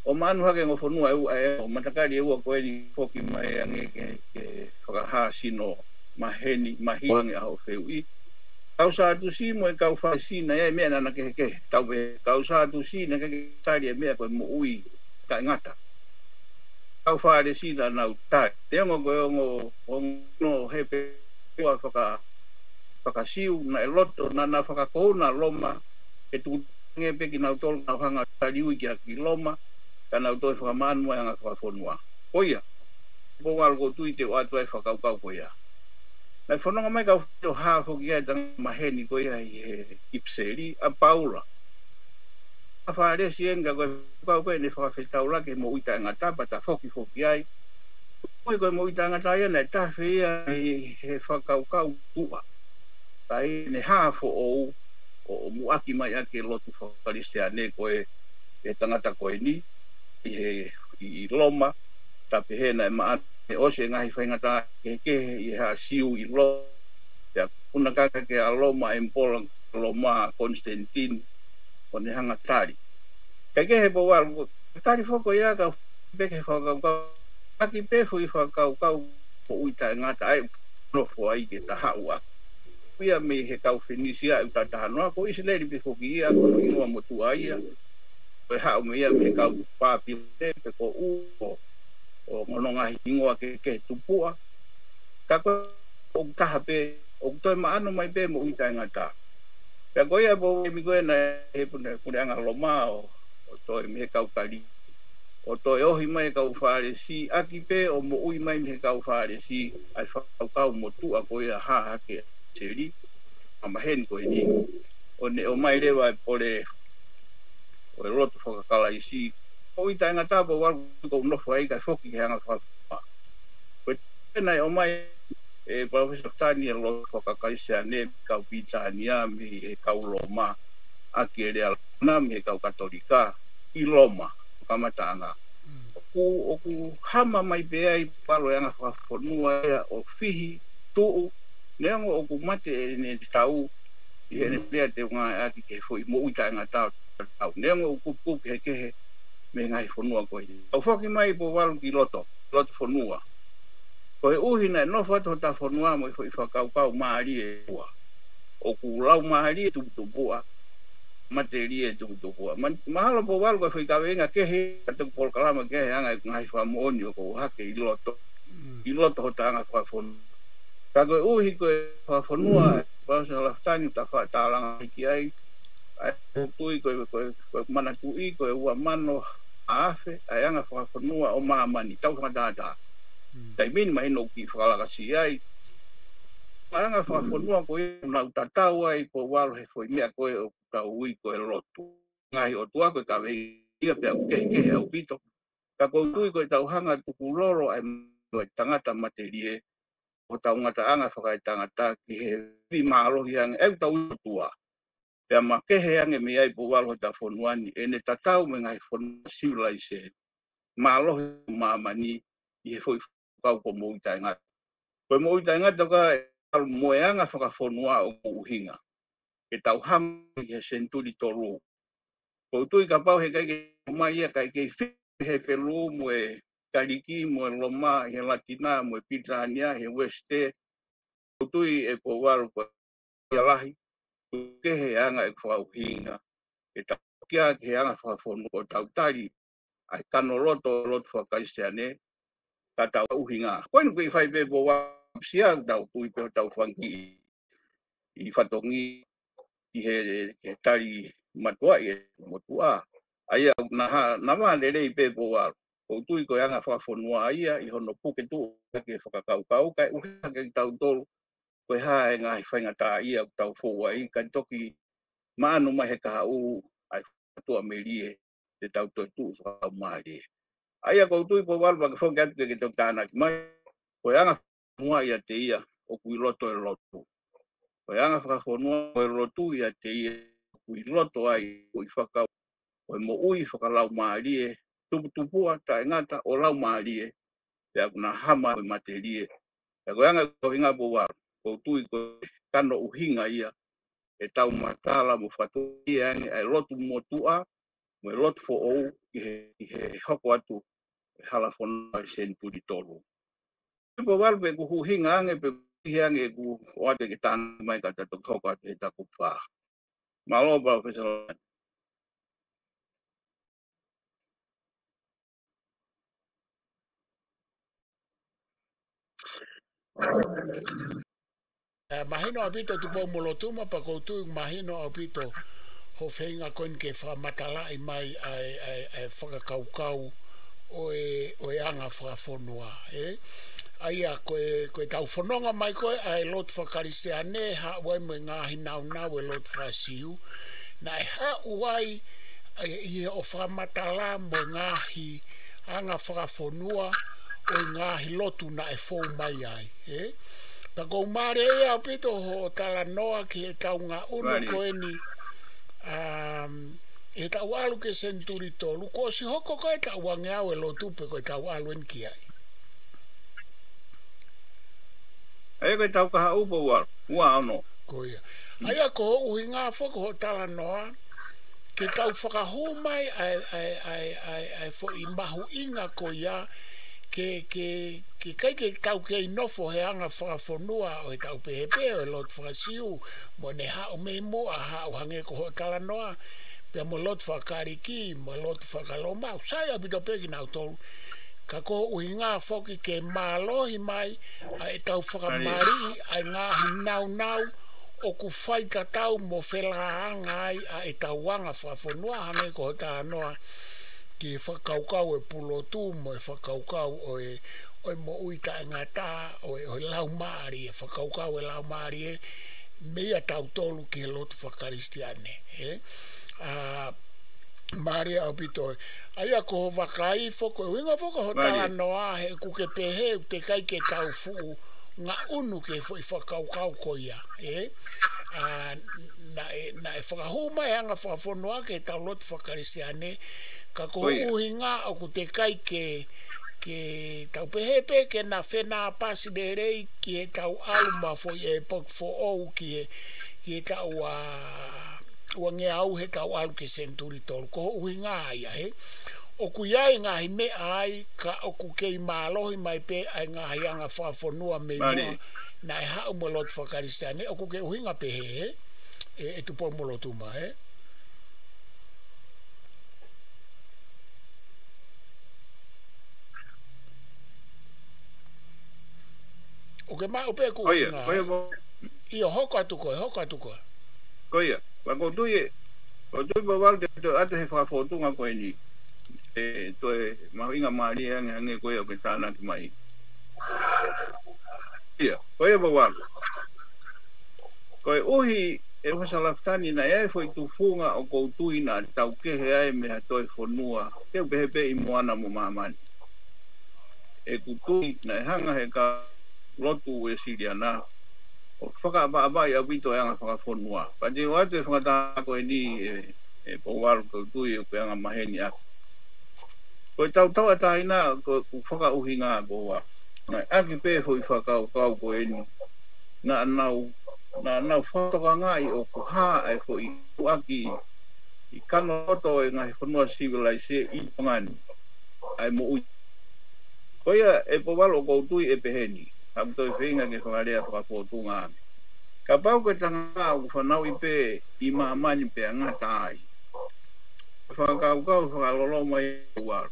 O manu hake ngo fonua o matakari ua koe ni foki mai ange ke whakaha sino maheni mahiwange aho feu i. Kau sa atu si mo e kau whaisina ia mea nana ke tau pe kau sa atu si na ke tari e mea koe mo ui ka ngata. Kau whaare sina nau tai. Te ongo koe ongo hepe ua whakasiu na e loto na whakakouna loma e tu ngepe ki nau tolu nau hanga tariui ki loma ka nau toi whakamanu ai anga whakafonua. Koia, pongal ko tui te o atu ai whakaukau koia. Nai whanonga mai kau whito hafo ki ai tanga maheni koia i he ipseri a paula. A whaare sien ka koe kau koe ne whakawhetau ke mo uita ngata pa ta foki ai. Koe koe mo uita ngata ia nei tawhi ia he whakaukau tua. Tai ne hafo o muaki mai ake lotu whakaristea ne koe e tangata koe ni i loma tape hena e maa e ose ngahi whaingata ke i ha siu i loma. Ia kuna kaka ke a loma e mpola loma Konstantin o ne hanga tari. Kai ke he po walu, tari whako ia ka peke whakaukau. Aki pefu i whakaukau po uita ngata ai nofo ai ke taha ua. Ia me he kau whenisi a uta tahanoa, ko isi leri pefu ki ia, ko inua motu ai ia. Koe hao mea me kau pāpile pe ko o mononga hingoa ke tupua. Ka koe o taha pe, o toi maano mai pe mo uita ngata. Pea koe a po mi koe na he pune anga loma o toi me kau kali. O toi ohi mai kau whaare si, aki pe o mo ui mai me kau whaare si, ai whakau mo tu a koe a haha ke seri, a mahen koe ni. O mai rewa e pole, o e roto whakakala i si, o i tainga tāpa waru ko nofo ai kai whoki ke hanga whakakala. Koe tēnei o mai, e Professor Tani e roto whakakala se ane, kau Pitania, me e kau Loma, aki e rea lana, me e kau Katolika, i Loma, kamatanga. O ku hama mai pea i palo e anga whakonua ea o fihi, tuu, neango o ku mate e ne tau, i ene prea te unga aki ke fo i mo uita ngā tau. Neango o kupu ke kehe me ngai whanua koe. Au whaki mai po walu ki loto whanua. Koe uhina e nofa to ta whanua mo i whakau maari e pua. O ku lau maari e tuputupua, materi e tuputupua. Mahalo po walu koe whikawenga kehe, kata polkalama kehe anga i ngai whamooni o ko hake i loto. I loto ho ta anga whanua. Ka koe uhi koe whanua, Pausa laftani ta fa talanga ki ai tui koe mana tui koe ua mano afe ai anga whakonua o mamani tau whakatata tai mini mai no ki whakalakasi ai anga whakonua koe nau tatau ai ko walo he foi mea koe o ka ui koe lotu ngahi o tua koe ka wei ia pia kehe au pito ka koe tui koe tau hanga tuku loro ai koe tangata materie o tau ngata anga whakaitangata ki he pi maalohi ang e tau tua. Pea makehe ange me ai po walo ta whonuani e ne tatau me ngai whonua civilization. Maalohi mamani i he fwoi whakau ko mo itai ngata. Koe mo itai ngata ka alu moe anga whakawhonua o uhinga. E tau hama ki he senturi tolu. Ko tui ka pau he kai ke mai ia kai ke he pelu mo e Kariki mo e Loma, he Latina, mo e Pitania, he Weste. Tui e ko walo ko lahi. Ke he anga e whau hinga. E tau kia ke anga whawhonu o tau tari. Ai kano loto whakaiseane. Ka tau uhinga. Koe nuku i whai pepo wapsia tau tui pe tau whangi i whatongi i he tari matua i e motua. Ai au naha lere i pepo walo. Ko tui ko anga whawhonua ia i hono puke tu ke whakakaukau kai uhinga ke tau tolu. Koe hae ngā i whaingata ia tau fōua i kai toki maanu mai he kaha u ai whatua merie te tau toi tu whakau maari. Aia kou tui po walu waka whongi atu ke tau tānaki mai. Koe anga whanua ia te ia o kui loto e lotu. Koe anga whakawhanua e lotu ia te ia o kui loto ai o i whakau. Koe mo ui whakalau maari e tuputupua tae ngata o lau maari e te akuna hama o materie. Koe anga kohinga po walu. Ko tui ko kano uhinga ia e tau matala mo whatu ia ai lotu mo tua mo e lotu fo ou i he hoko atu e halafona i senturi tolu. Po walu pe ku uhinga ange pe hiange ku oate ke tāna mai kata tok hoko atu he taku pā. Malo Professor. Mahino apito tu po molotuma pa koutu mahino apito ho whainga koin ke whamatala i mai ai whakakaukau o e anga whakawhonua. Aia koe tau whanonga mai koe ai lot whakarise ane ha wai mo ngāhi nau e lot whasiu. Na e ha uai i o whamatala mo ngāhi anga whakawhonua o ngāhi lotu na e whou mai ai. Ta ko mare e apito ho tala noa ki e tau ngā unu koeni e tau alu ke senturi tolu. Ko si hoko ko e tau wange au e lo tupe ko e tau alu en ki ai. Aia koe tau kaha upo walu, ua ano. Ko ia. Aia ko ui ngā whako ho tala noa ke tau whakahu mai ai fo i mahu inga ko ia ke kai ke tau ke inofo he anga whakawhonua o e tau pehepe o e lot whakasiu mo ne hao me mo a hao hange ko ho tala noa Pea mo lot whakariki, mo lot whakaloma, sai abito peki nau tolu. Ka ko uhinga foki ke malohi mai, a e tau whakamari, a ngāhi nau, o ku whai tatau mo whelahanga ai, a e tau wanga whafonua, hane ko ta noa, ki whakaukau e pulotu, mo e whakaukau o mo uita e ngata, o lau maari, e whakaukau e lau maari e, mea tau tolu ki he lotu whakaristiane, Maria au pito. Aia ko wakai foko, winga foko ho tala noa he kuke pehe te kai ke tau fuu nga unu ke foi whakaukau ko ia. Na e whakahuma e anga whakafonua ke tau lotu whakarisiane ka ko uhinga o ku te kai ke tau pehepe ke na whena pasi de rei ki he tau aluma foi e pok fo ou ki he tau ua nge au he tau alu ke senturi tolu ko uhinga aia he o ku iai ngahi me ai ka o ku kei malohi mai pe ai ngahi anga whafonua me mua na e hau mo lotu whakarisiane o ku ke uhinga pe he e tupo mo lotu ma he o ke mai o pe ku uhinga iyo hoko atu koe koia Wako tui bawal te atu he whakafotunga koe ni. Toe mahinga maari hange koe o ke tāna ki mai. Ia, koe bawal. Koe uhi e whasalaftani na e foi tufunga o kou tui na tau kehe ai me ha toe whonua. Teu pehepe I moana mo mamani. E kutui na e hanga he ka lotu e siriana. O whakaabaabai au pito e anga whakafonua. Pati o atu e whakatako e ni e powaru kau tui o ke anga maheni aku. Koe tau ataina ko whakauhi ngā koa. Ngai aki pē fui whakau ko e ni. Nā nau whatoka ngai o kuha ai fo I uaki I kanoto e ngai whanua civilise I pangani. Ai mo ui. Koia e powaru o kou tui e peheni. Am toi whenga ke whakarea whakapotunga ame. Ka pau ke tanga au whanau I pe I maamani pe a ngata ai. Whakaukau whakalolo mai uaru.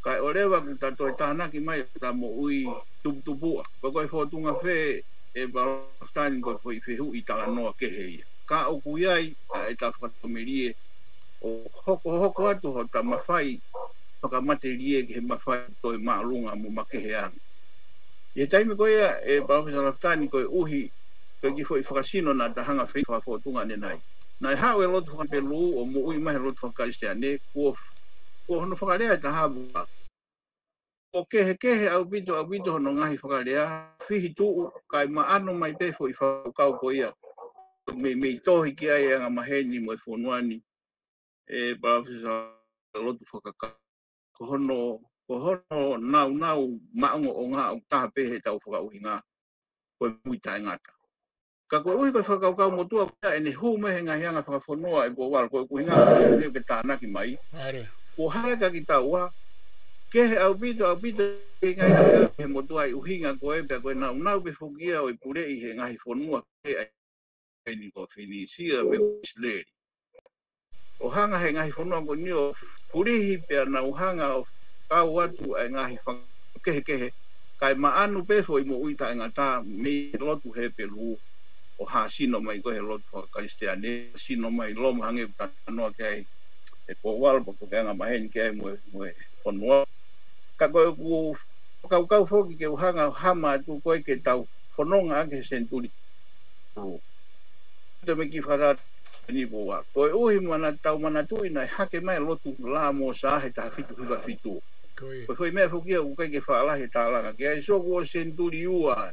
Kai orewa ku tatoi tānaki mai ta mo ui tuptupua. Koi whotunga whe e barastani koi whoi whehu I tala noa keheia. Ka o kuiai e ta whakatomerie o hoko atu ho ta mawhai whakamaterie ke he mawhai toi maalunga mo makeheanga. Ia taimi koe e Professor Laftani koe uhi koe ki foi whakasino na tahanga whei whafotunga nenai. Nai hao e lotu whakapelu o mo ui mahe lotu whakaistea kua hono whakarea ta habu. O kehe au bito hono ngahi whakarea whihi tuu kai maano mai te foi whakau ko ia. Me tohi ki ai anga maheni mo e whonuani e Professor lotu whakakau. Ko hono nau maongo o ngā o taha pehe tau whakauhi ngā koe muita e ngata. Ka koe uhi koe whakaukau motua kia e ne hu mehe ngā hianga whakafonua e koe wala koe kuhi ngā koe ke tānaki mai. Ko haeka ki taua, kehe au pito e ngai he motua I uhinga koe pia koe nau pe whukia o I pure I he ngahi whonua ke e ni ko Fenisia me Isleri. O hanga he ngahi whonua ko ni o purihi pia nau hanga o kau atu ai ngahi kehe kai maanu pefo I mo uita e ngata me lotu he pelu o ha sino mai ko he lotu whakaristiane sino mai lomo hange tanoa ke e po wal po ke anga maheni ke mo onua ka ko kau foki ke hanga hama tu ko ke tau fononga ke senturi to me ki fara ni bo wa ko uhi mana tau mana tu ina hake mai lotu la mo sa he ta fitu Ko foi me fukia o kai ke fala he tala ke ai so go senturi ua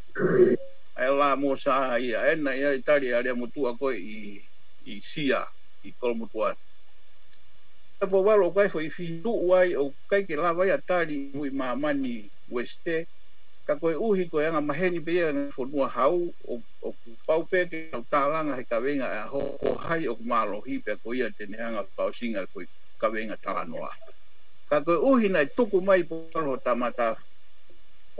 ai la mo sa ia ena ia Italia ale mutua ko I sia I kolmutua po walo kai foi fitu uai o kai ke la vai atari ui mamani weste ka ko uhi ko anga maheni pe anga fonua hau o pau pe ke talanga he kavenga a ho hai o malo hi pe ko ia tene anga pau singa ko kavenga talanoa ka koe uhi nai tuku mai polo tamata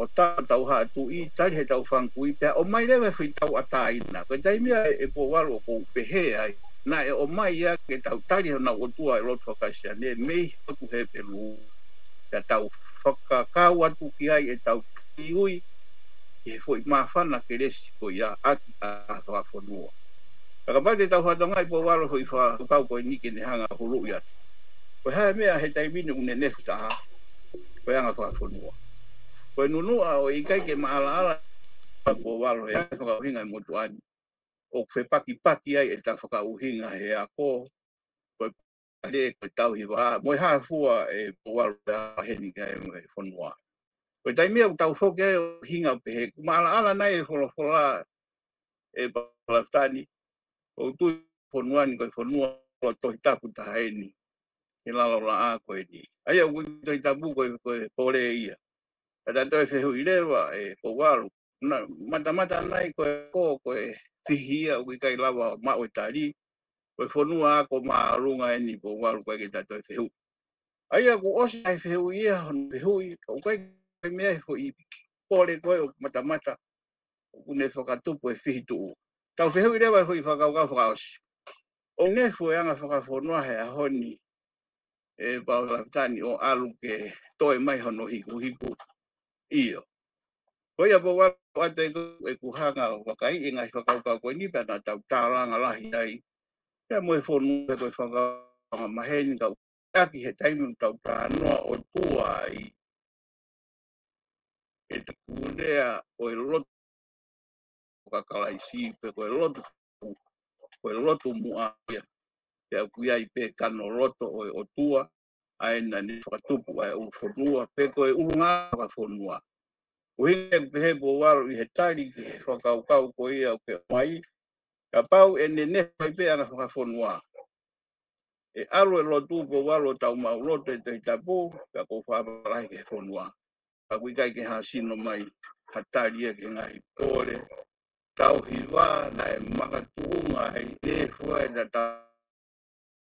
o tau ha tu I tari he tau whankui pia o mai lewe whi tau ataina koe taimia e po walo ko pehe ai na e o mai ia ke tau tari na o tua e loto whakasia ne mei hotu he pelu ka tau whakakau atu ki ai e tau iui e foi mawhana ke resi ko ia aki a whafonua. Kakapate tau whatongai po waro hoi whakau ko nike ne hanga huru ia. Ko hae mea he taimine une nefu taha ko hanga whafonua. Ko nunua o ikai ke maala ala po waro he whakauhinga i motuani. O fe paki ai e ta whakauhinga he ako ko ale ko tau hiwa mo ha fua e po waro he ni kai mo fonua. Ko tai mea tau foke hinga pe he maala ala nai fola e palatani o tu fonua ni ko fonua o to tapu taini ke la la a ko ni ai o to tapu ko pole ia ada to fe huilewa e po waro na mata nai ko fihia o kai lava ma o tari ko fonua ko ma runga ni po waro ko ke tato fe hu ai ko osi ai fe hu ia on fe hu ko kai me fo i pole ko mata une whakatupu e whihitu. Tau whihui rewa hui whakaukau whakaosi. O nefu e anga whakafonua he ahoni e paulafutani o alu ke toe mai hono hiku iyo. Koia po watu ate e kuhanga wakai e ngai whakaukau koe nipa na tau tāranga lahi ai. Kia moe whonua koe whakaukau maheni kau taki he taimu tau tānoa o tua ai. E te kunea o e loto kakalaisi pe koe loto mua ia te kuia i pe kano loto o tua ai na ni whakatupu ai u whonua pe koe unga whonua uhinge pehe po waro i he tari ki whakaukau ko ia o pe mai ka pau e ne i pe anga whonua e alo e lotu po waro tau mau loto e te tapu ka ko whaparai ke whonua ka kuikai ke hasino mai hatari e ke ngai pole tau hiwa na e makatunga hei te fua e ta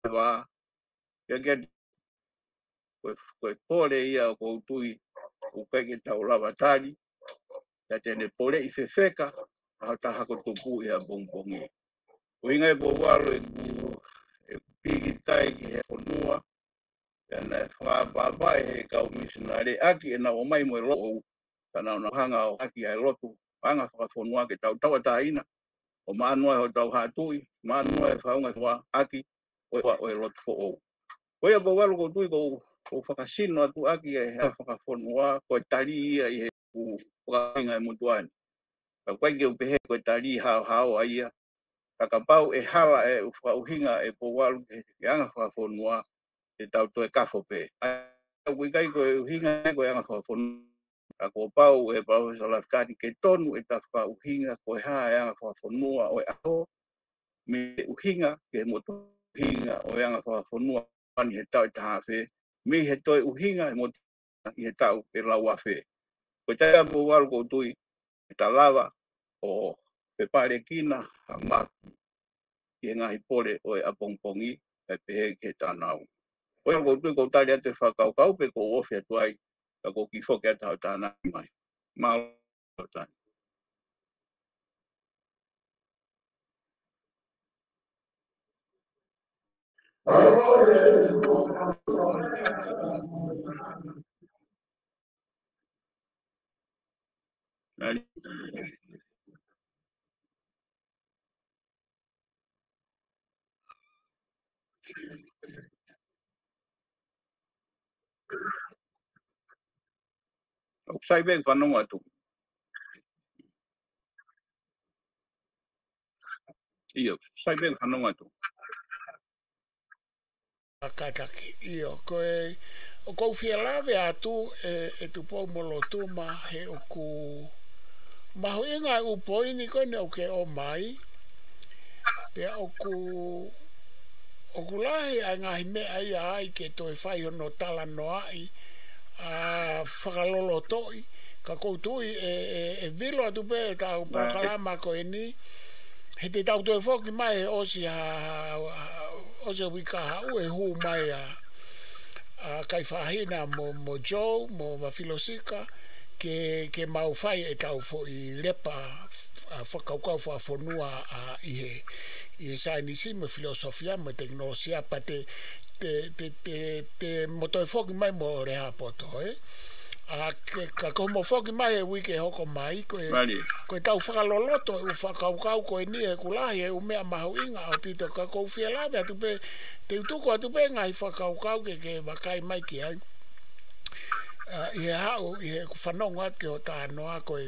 tawa ke koe pole ia o koutui o peke tau lava tari ka tene pole i fefeka a taha ko tupu ia bongbongi o inga e po waro e pigi tai ki he onua na whapapai he kau misionare aki e na o mai mo e loo kana ona hanga o aki ai lotu hanga whakafonua ke tau taina o manua ho tau hatui manua e faunga wa aki o e lot fo o ia bo walu ko tui ko whakasino atu aki e whakafonua ko tari ia i he ku whainga e mutuani ka kwai ke upehe ko tari hao ai ia kakapau e hala e whauhinga e po walu ke anga whakafonua e tau to e kafo pe kai ko uhinga ko anga whakafonua ako pau e pau salafkani ke tonu e tafa uhinga ko ha anga whakafonua o e aho me uhinga ke moto uhinga o anga whakafonua ani he tau e tahafe me he toi uhinga e moto i he tau e lauafe ko taia po walu ko tui e talawa o pe pare kina a maki i ngahi pole o e apongpongi e pehe ke tanau o ia ko tui ko tali ate whakaukau pe ko ofi atuai ka ko ki foke ata tāna mai. Mau tāna. O sai bem whanonga atu. Iyo, sai bem whanonga atu. Akataki, iyo, koe o kou fia lawe atu e tu pō molo tuma he o ku maho inga u poini kone o ke o mai pe o ku lahi a ngahi mea ia ai ke toi whai hono tala no ai a whakalolo toi ka koutui e vilo atu pe e tau pakalama ko e ni he te tau toi whoki mai he osi o se wika hau e hu mai a kai whahina mo Joe, mo Wafilosika, ke mau whai e tau fo i lepa a whakaukau whafonua i I e sainisi me filosofia me teknolosia pa te moto e foki mai mo re hapoto, a ka como foki mai e wike hoko mai ko tau whakaloloto u whakaukau ko e ni e kulahi e umea mahuinga o pito ka kou whialawe atu pe te utuko atu pe ngai whakaukau ke wakai mai ki ai i e hao i e whanonga ke o tānoa ko e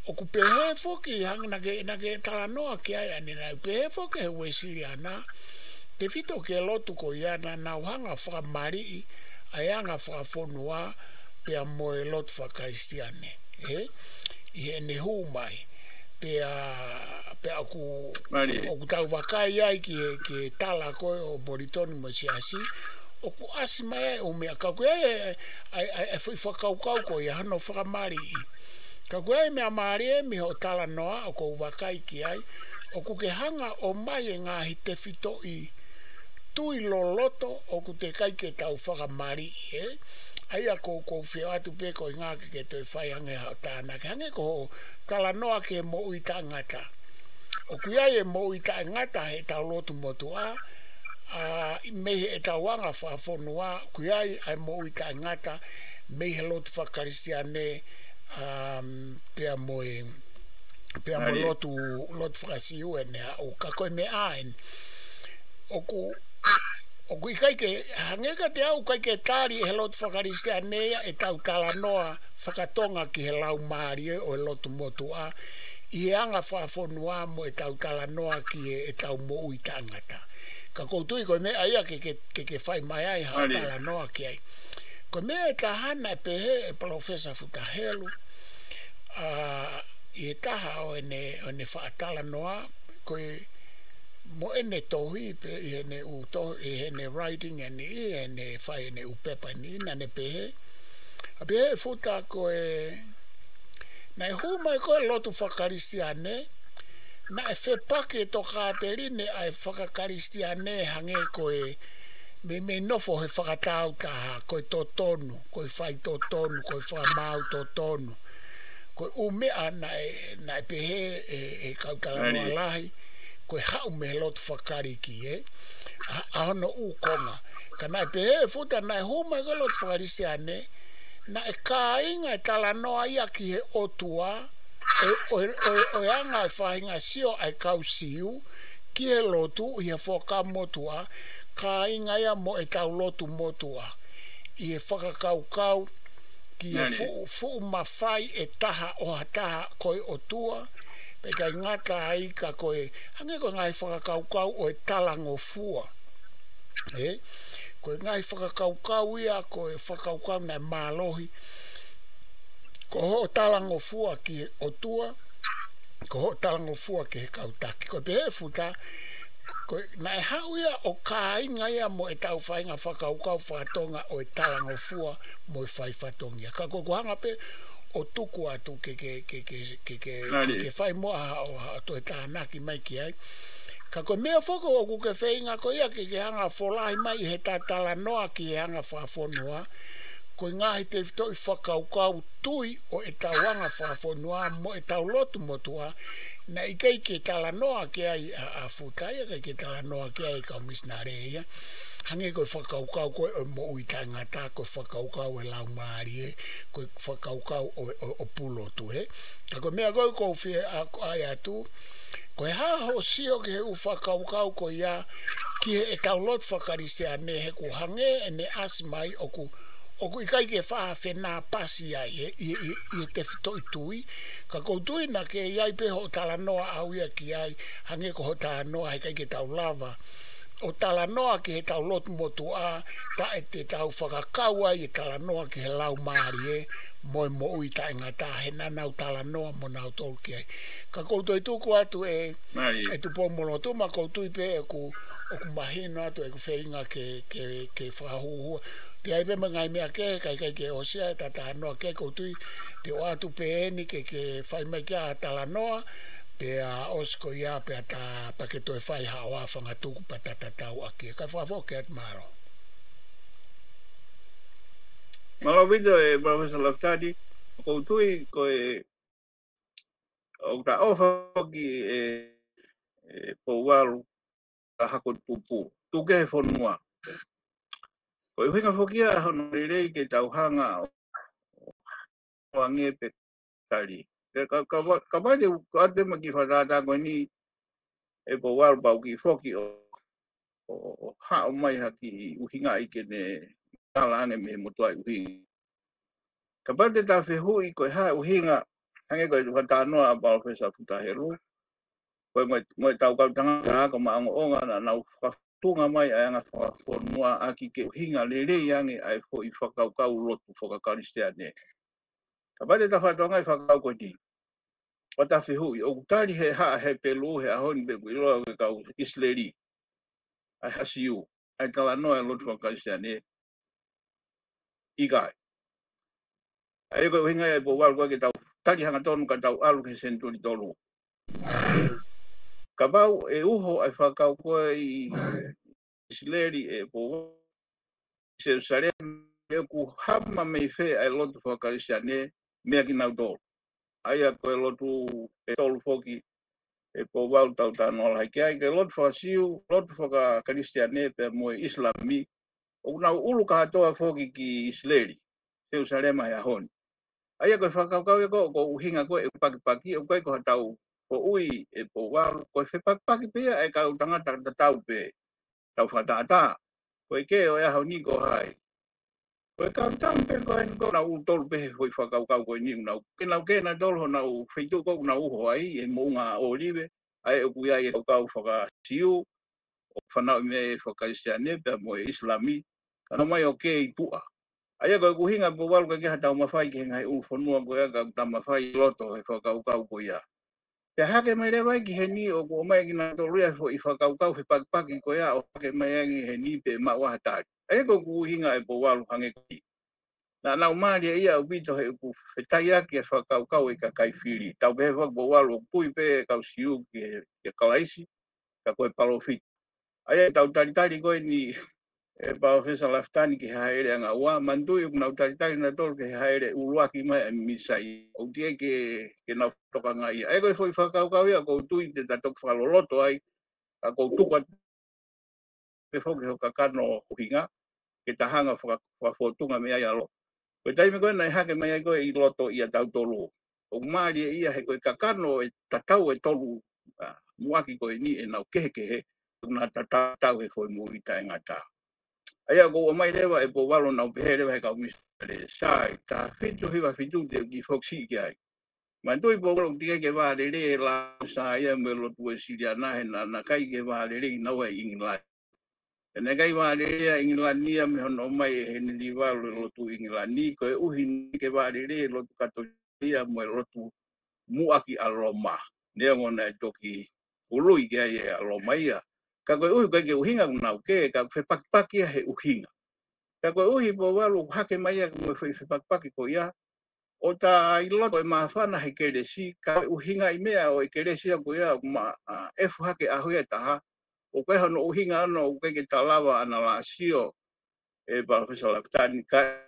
o ku pehe foki hang na ke tānoa ki ai ani na pehe foki he weisiri ana te fito ke lotu ko ia na nauhanga whakamari ai anga whakafonua pea moe lot whakaristiane i e nehu mai pea ku tau wakai ai ki tala koe o Moritoni mo siasi o ku asi mai o mea ka koe ai whakaukau ko i hano whakamari ka koe ai mea maari e mi ho tala noa o ko wakai ki ai o ku ke hanga o mai e ngahi te fito i tui loloto o ku te kai ke tau whakamari ai a ko whio atu pe ko ngā ke toi whai hange hao tāna. Ke hange ko tala noa ke mo ui tā ngata. O kuia e mo ui tā ngata he tau lotu motu a mehe e tau wanga whaafonua. Kuia e mo ui tā ngata mehe lotu whakaristiane pea mo lotu whakasiu e nea. O ka koe me aen. O kui kai ke hangeka te au kai ke tāri he lotu whakaristianea e tau tala noa whakatonga ki he lau maari o e lotu motu a i he anga whaafonua mo e tau tala noa ki e tau mo ui tangata. Ka koutui koe me aia ke whai mai ai hao tala noa ki ai. Koe me e tahana e pehe e Profesa Futahelu i e taha o ene whaatala noa koe mo ene tohi pe i hene u to i hene writing ene i hene whai ene u pepa ni na ne pehe a pehe futa ko e na e huma e koe lotu whakaristiane na e whepake to kāterine a e whakaristiane hange koe me nofo he whakatau taha koe to tonu koe whai to tonu koe whamau to tonu koe umea na e pehe e kautalanoa lahi koe hau me lotu whakari ki ahono u konga ka nai pehe futa nai huma e lotu whakaristiane na e ka inga e tala noa ia ki he otua o anga e whahinga sio ai kau siu ki he lotu i he whoka motua ka inga ia mo e tau lotu motua i he whakakaukau ki he fu mawhai e taha o taha koe otua pe kai ngata ai ka koe hange koe ngai whakakaukau o e talango fua koe ngai whakakaukau ia koe whakaukau nai mālohi ko ho talango fua ki o tua ko ho talango fua ki he kautaki koe pehe futa koe nai hau ia o ka inga ia mo e tau whainga whakaukau whakatonga o e talango fua mo e whai whatongia ka koe kuhanga pe o tuku atu ke whai moa o to e tānaki mai ki ai. Ka koe mea whoko o kuke whainga ko ia ke hanga wholahi mai he tātala noa ki he hanga whaafonua. Koe ngahi te whito i whakaukau tui o e tauanga whaafonua mo e tau lotu motua na i kei ke tala noa ki ai a futai kei ke tala noa ki ai ka misnare ia. Hange koe whakaukau koe o mo ui tangata, koe whakaukau e lau maari koe whakaukau o pulo tu Ta koe mea koe kou whie ai atu, koe haho sio ke he u whakaukau koe ia ki he e tau lot whakaristea ne he ku hange e ne asi mai o ku ikai ke whaha whenā pasi ai i te whito i tui. Ka kou tui na ke iai pe ho tala noa au ia ki ai, hange ko ho tala noa he kai ke tau lava. O tala noa ki he tau lotu motu a ta e te tau whakakau ai e tala noa ki he lau maari mo ui ta inga ta he nanau tala noa mo nau tolki ai. Ka koutu e tuku atu e tu pomono tu ma koutu i pe e ku mahino atu e ku whainga ke whahuhua. Te ai pe mangai mea ke kai osea e tata noa ke koutu i te o atu pe eni ke whaimai kia tala noa pe a osko ia pe ata paketo e whai hawa whanga tuku patata tau aki. Ka whawhoke at maro. Malo video e Professor Laftadi, koutui koe o ka ofa ki po walu ka hako tupu. Tuke fonua. Ko i winga fokia hono rei ke tauhanga o ange pe tali. Ka wade ate maki whatata ko ni e po walu pau ki foki o hao mai haki uhinga ike ne tala ange me motua uhinga. Ka pate ta whihui ko ha uhinga hange ko i whatanoa a Professor Putahelu. Ko mo tau kau tanga ko maango onga na nau whatunga mai ai anga whafonua aki ke uhinga lere yange ai fo i whakaukau lotu whakakaristea. Ka pate ta whatonga i whakau ko di. O ta whihui o kutari he haa he pelu he ahoni be kuiloa ke kau isleri. Ai hasiu. Ai tala noa lotu whakakaristea ikai. Ai ko uhinga e po walu kwa ke tau tari hanga tonu ka tau alu ke senturi tolu. Ka bau e uho ai whakau koe i Isleri e po Jerusalem e ku hama mei fe ai lotu whakarisiane mea ki nau tolu. Ai a koe lotu e tolu foki e po wau tau tano ala hake ai ke lotu whakasiu, lotu whakarisiane pe moe Islami o nau ulu ka hatoa foki ki Isleri, Jerusalem ai ahoni. Ai a koe whakaukau e ko uhinga koe e paki o koe ko hatau ko ui e po wau koe whepaki pia e kau tangata tau pe tau whatata. Koe ke o e hau ni ko hai. Koe kau tampe koe ni ko na u tolu pehe hoi whakaukau koe ni unau. Ke na tolu na u whaitu ko na uho ai e mounga o olive. Ai o kuia e kau whakasiu o whanau me whakarisiane pe mo e Islami. Kana mai o ke i pua. Ai koe kuhinga po walu ke hatau mawhai ke ngai u whanua koe ka tamawhai loto e whakaukau koe ia. Te hake mai rewa ki he ni o ko mai ki na toria fo i whakaukau he pakipaki ko ia o hake mai angi he ni pe maua hatari. E ko kuhinga e po walu hange ki. Na nau maria ia o bito he ku whetai aki e whakaukau e ka kaifiri. Tau pehe wak po walu o pui pe kau siu ke kalaisi ka koe palofit. Ai tau taritari koe ni e Professor Laftani ki haere anga ua. Mandui u nau taritari na tolu ke haere uruaki mai a misai. O tie ke nau toka ngai. Ai koe foi whakaukau ia kou tui te tatok whaloloto ai. Ka kou tuka pe whoki ho kakano uhinga. Ke tahanga whafotunga mea ia lo. Koe taime koe nai hake mai ai koe i loto ia tau tolu. O maari ia he koe kakano e tatau e tolu. Muaki koe ni e nau kehe. Tuna tatau he foi muita e ngata. Ai ko o mai lewa e po walo nau pehe lewa he kau misare. Sai, ta fitu hiwa fitu te ki foksi ki ai. Mandui po walo tige ke waa le la sa ia me lotu e siria nahe na kai ke waa le nawa e ingilai. E ne kai waa le ingilania me hono mai e he ni walo lotu ingilani ko e uhi ke waa le lotu katolia mo e lotu muaki aloma. Nea ngona e toki ului ke ai e aloma ia. Ka koe uhi koe ke uhinga unau ke ka whepakipaki he uhinga. Ka koe uhi po walu hake mai a mo whepakipaki ko ia. O ta iloto e mawhana he keresi, ka uhinga i mea o e keresi a ko ia efu hake ahui e taha. O koe hano uhinga ano o koe ke talawa ana la sio e Professor Laftani ka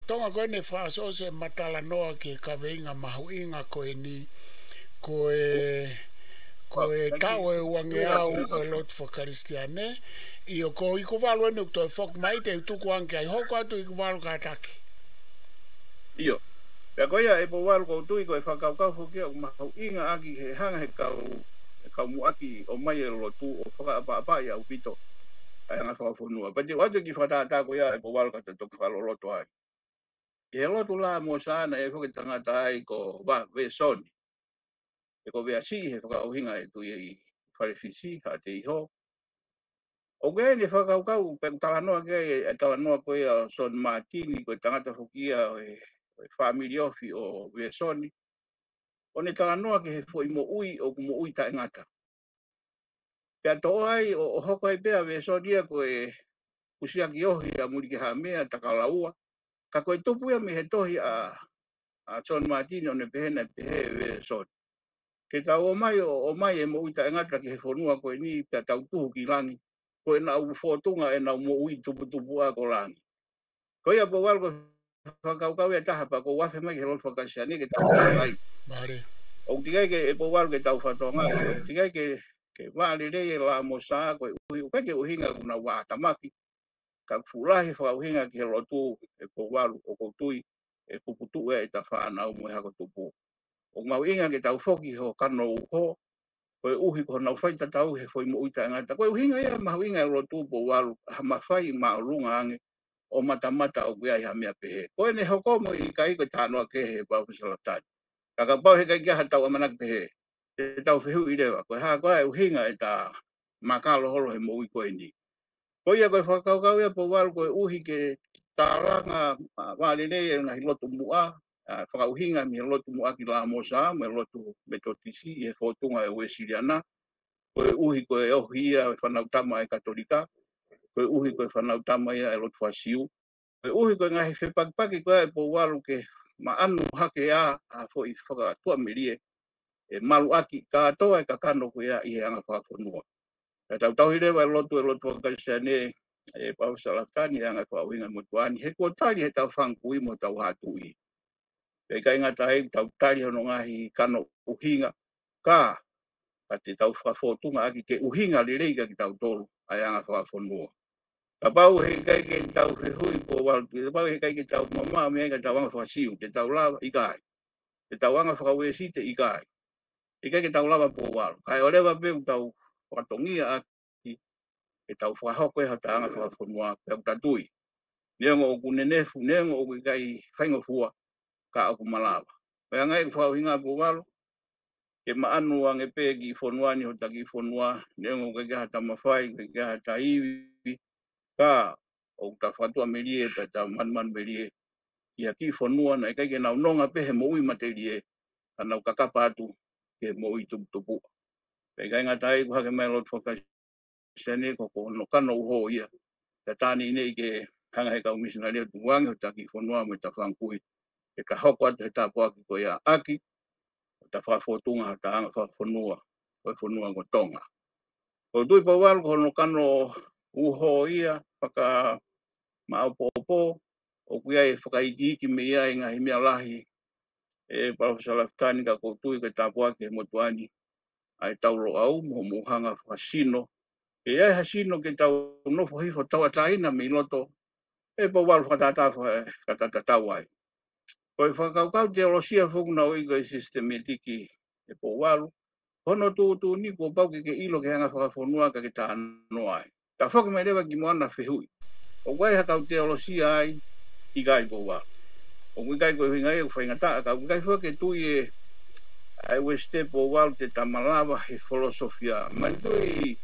Tonga koe ne whaaso se matala noa ke ka veinga mahu inga koe ni koe tau e uange au e lotu whakaristiane. Io ko i kuwalu enu to e whok mai te utuku anke ai hoko atu i kuwalu ka ataki. Io. Pea koe ia e po walu ko tui ko e whakaukau hokia o mahu inga aki he hanga he kau muaki o mai e lotu o whakaapa ia upito. Ai anga whakafonua. Pati watu ki whatata ko ia e po walu ka te toku whaloloto ai. E lotu la mo sana e whoki tangata ai ko ve soni. E ko vea si he whakauhinga e tui i wharefisi ha te iho. O kei ni whakaukau pe talanoa kei e talanoa koe a Son Martini ko tangata hokia family ofi o Vesoni. O ne talanoa ke he foi mo ui ta ngata. Pea to ai o hoko ai pea Vesoni ko e usia ki ohi a muri ke ha mea takalaua. Ka koe tupu ia me he tohi a John Martin o ne pehena pehe Vesoni. Ke tau o mai e mo ui ta ngata ke he fonua koe ni pea tau tuhu ki langi. Koe na u fotunga e na mo ui tupu a ko langi. Koe ia po walko whakaukau e taha pa ko wafe mai ke lor whakasiani ke tau ai. Vale. O tikai ke e po walko e tau whatonga. O tikai ke wale rei e la mo saa koe uhi. O kai ke uhinga kuna waa tamaki. Ka furahi whakauhinga ke lotu e po walu o koutui. E puputu e ta whanau mo hako tupu. O mau inga ke tau whoki ho kano uho. Koe uhi ko nau whaita tau he foi mo uita ngata. Koe uhinga ia mahu inga e lotu po walu. Ha mawhai maurunga ange. O mata o kuia ha mea pehe. Koe ne hoko mo I kai ko tānoa ke he pau Salatani. Kaka pau he kai kia tau amanak pehe. Te tau whehu I rewa. Koe haa koe uhinga e tā makalo holo he mo ui koe ni. Koe ia koe whakaukau ia po walu koe uhi ke tāranga wale nei e ngahi lotu mua. Whakauhinga mi he lotu mua ki la mosa. Me lotu metotisi he whotunga e Wesiliana. Koe uhi koe ohi ia e whanautama e katolika. Koe uhi koe whanautama ia e lotu whasiu. Koe uhi koe ngahi whepakipaki koe e po walu ke maanu hake a fo I whakatua mirie. E malu aki ka atoa e kakano koe a I he anga whakafonua. E tau hirewa e lotu whakaisiane e pau Salatani anga whakauhinga motuani. He kua tari he tau whankui mo tau hatui. E kai ngata hei tau tari hono ngahi kano uhinga. Ka te tau whafotunga aki ke uhinga lireiga ki tau tolu ai anga whakafonua. Ka pau he kai ke tau hui po walu. Ka pau he kai ke tau mama mea ka tau anga whakasiu. Te tau lava I kai. Te tau anga whakawesi te I kai. I kai ke tau lava po walu. Kai o lewa peu tau whakatongia aki. Ke tau whakahoko e hata anga whakafonua. Peu tatui. Neongo o kunenefu. Neongo o kai whaingo fua. Ka aku malava. Pea ngai whakauhinga po walu. Ke maanu ange pe ki fonuani ho taki fonua. Neongo ke hata mawhai. Ke hata iwi. Ka o ta fatua melie pe ta man melie ia ki fonua na kai ke na nonga pe he mo ui materie kana kakapa atu ke mo I tupu pe kai ngatai ku hake mai lot foka sene ko no kano ho ia ta tani nei ke hanga he ka missionary tuang ta ki fonua mo ta fankui ke ka hoko atu he ta po ko ia aki ta fa fotunga ta anga fa fonua ko tonga ko tui pa wal ko no kano uho ia paka Maupopo o kuia e whakaiki me ia e ngahi mea lahi e Pau Salatani ka koutui ke tāpua ke motuani ai tauro au mo muhanga whasino e ai hasino ke tau nofo hifo tau ataina me loto e po walu whakatata katatau ai koe whakaukau teolosia whukuna o igo e sistemetiki e po walu hono tu ni ko pau ke ilo ke hanga whakafonua ka ke tāno ai ta whakimai rewa ki moana whihui o wai hakau teolosia ai I gai po wa. O kai ko hinga e whainga ta ka kai fo ke tui e ai weste po wa te tamalava he filosofia. Man tui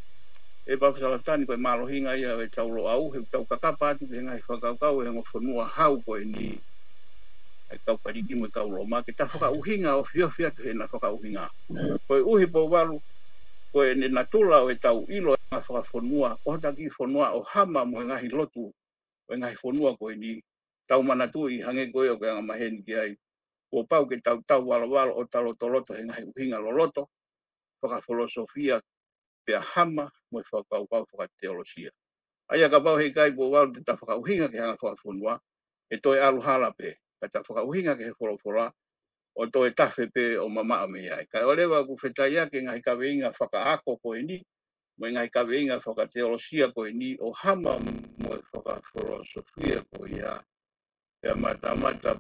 e pa Salatani ko malo hinga ia e taulo au he tau kakapa tu hinga e whakau e ngofonua hau ko ni e kau pariki mo kau Roma ke ta whaka uhinga o fiofia tu he na whaka uhinga. Ko uhi po walu ko e ne natula o e tau ilo nga whakafonua o taki fonua o hama mo ngahi lotu o ngahi fonua ko ni tau mana tui hange koe o kaya maheni ki ai. Ko pau ke tau wala o talo toloto he ngahi uhinga loloto. Whaka filosofia pia hama mo whakau whaka teolosia. Aia ka pau he kai po walu te ta whaka uhinga ke hanga whakafonua. E toi alu hala pe. Ka ta whaka uhinga ke he wholofora. O toi tafe pe o mama me ai. Kai olewa ku whetaya ke ngahi kaweinga whaka ako koe ni. Mo ngahi kaweinga whaka teolosia koe ni. O hama mo whaka filosofia koe ia. E mata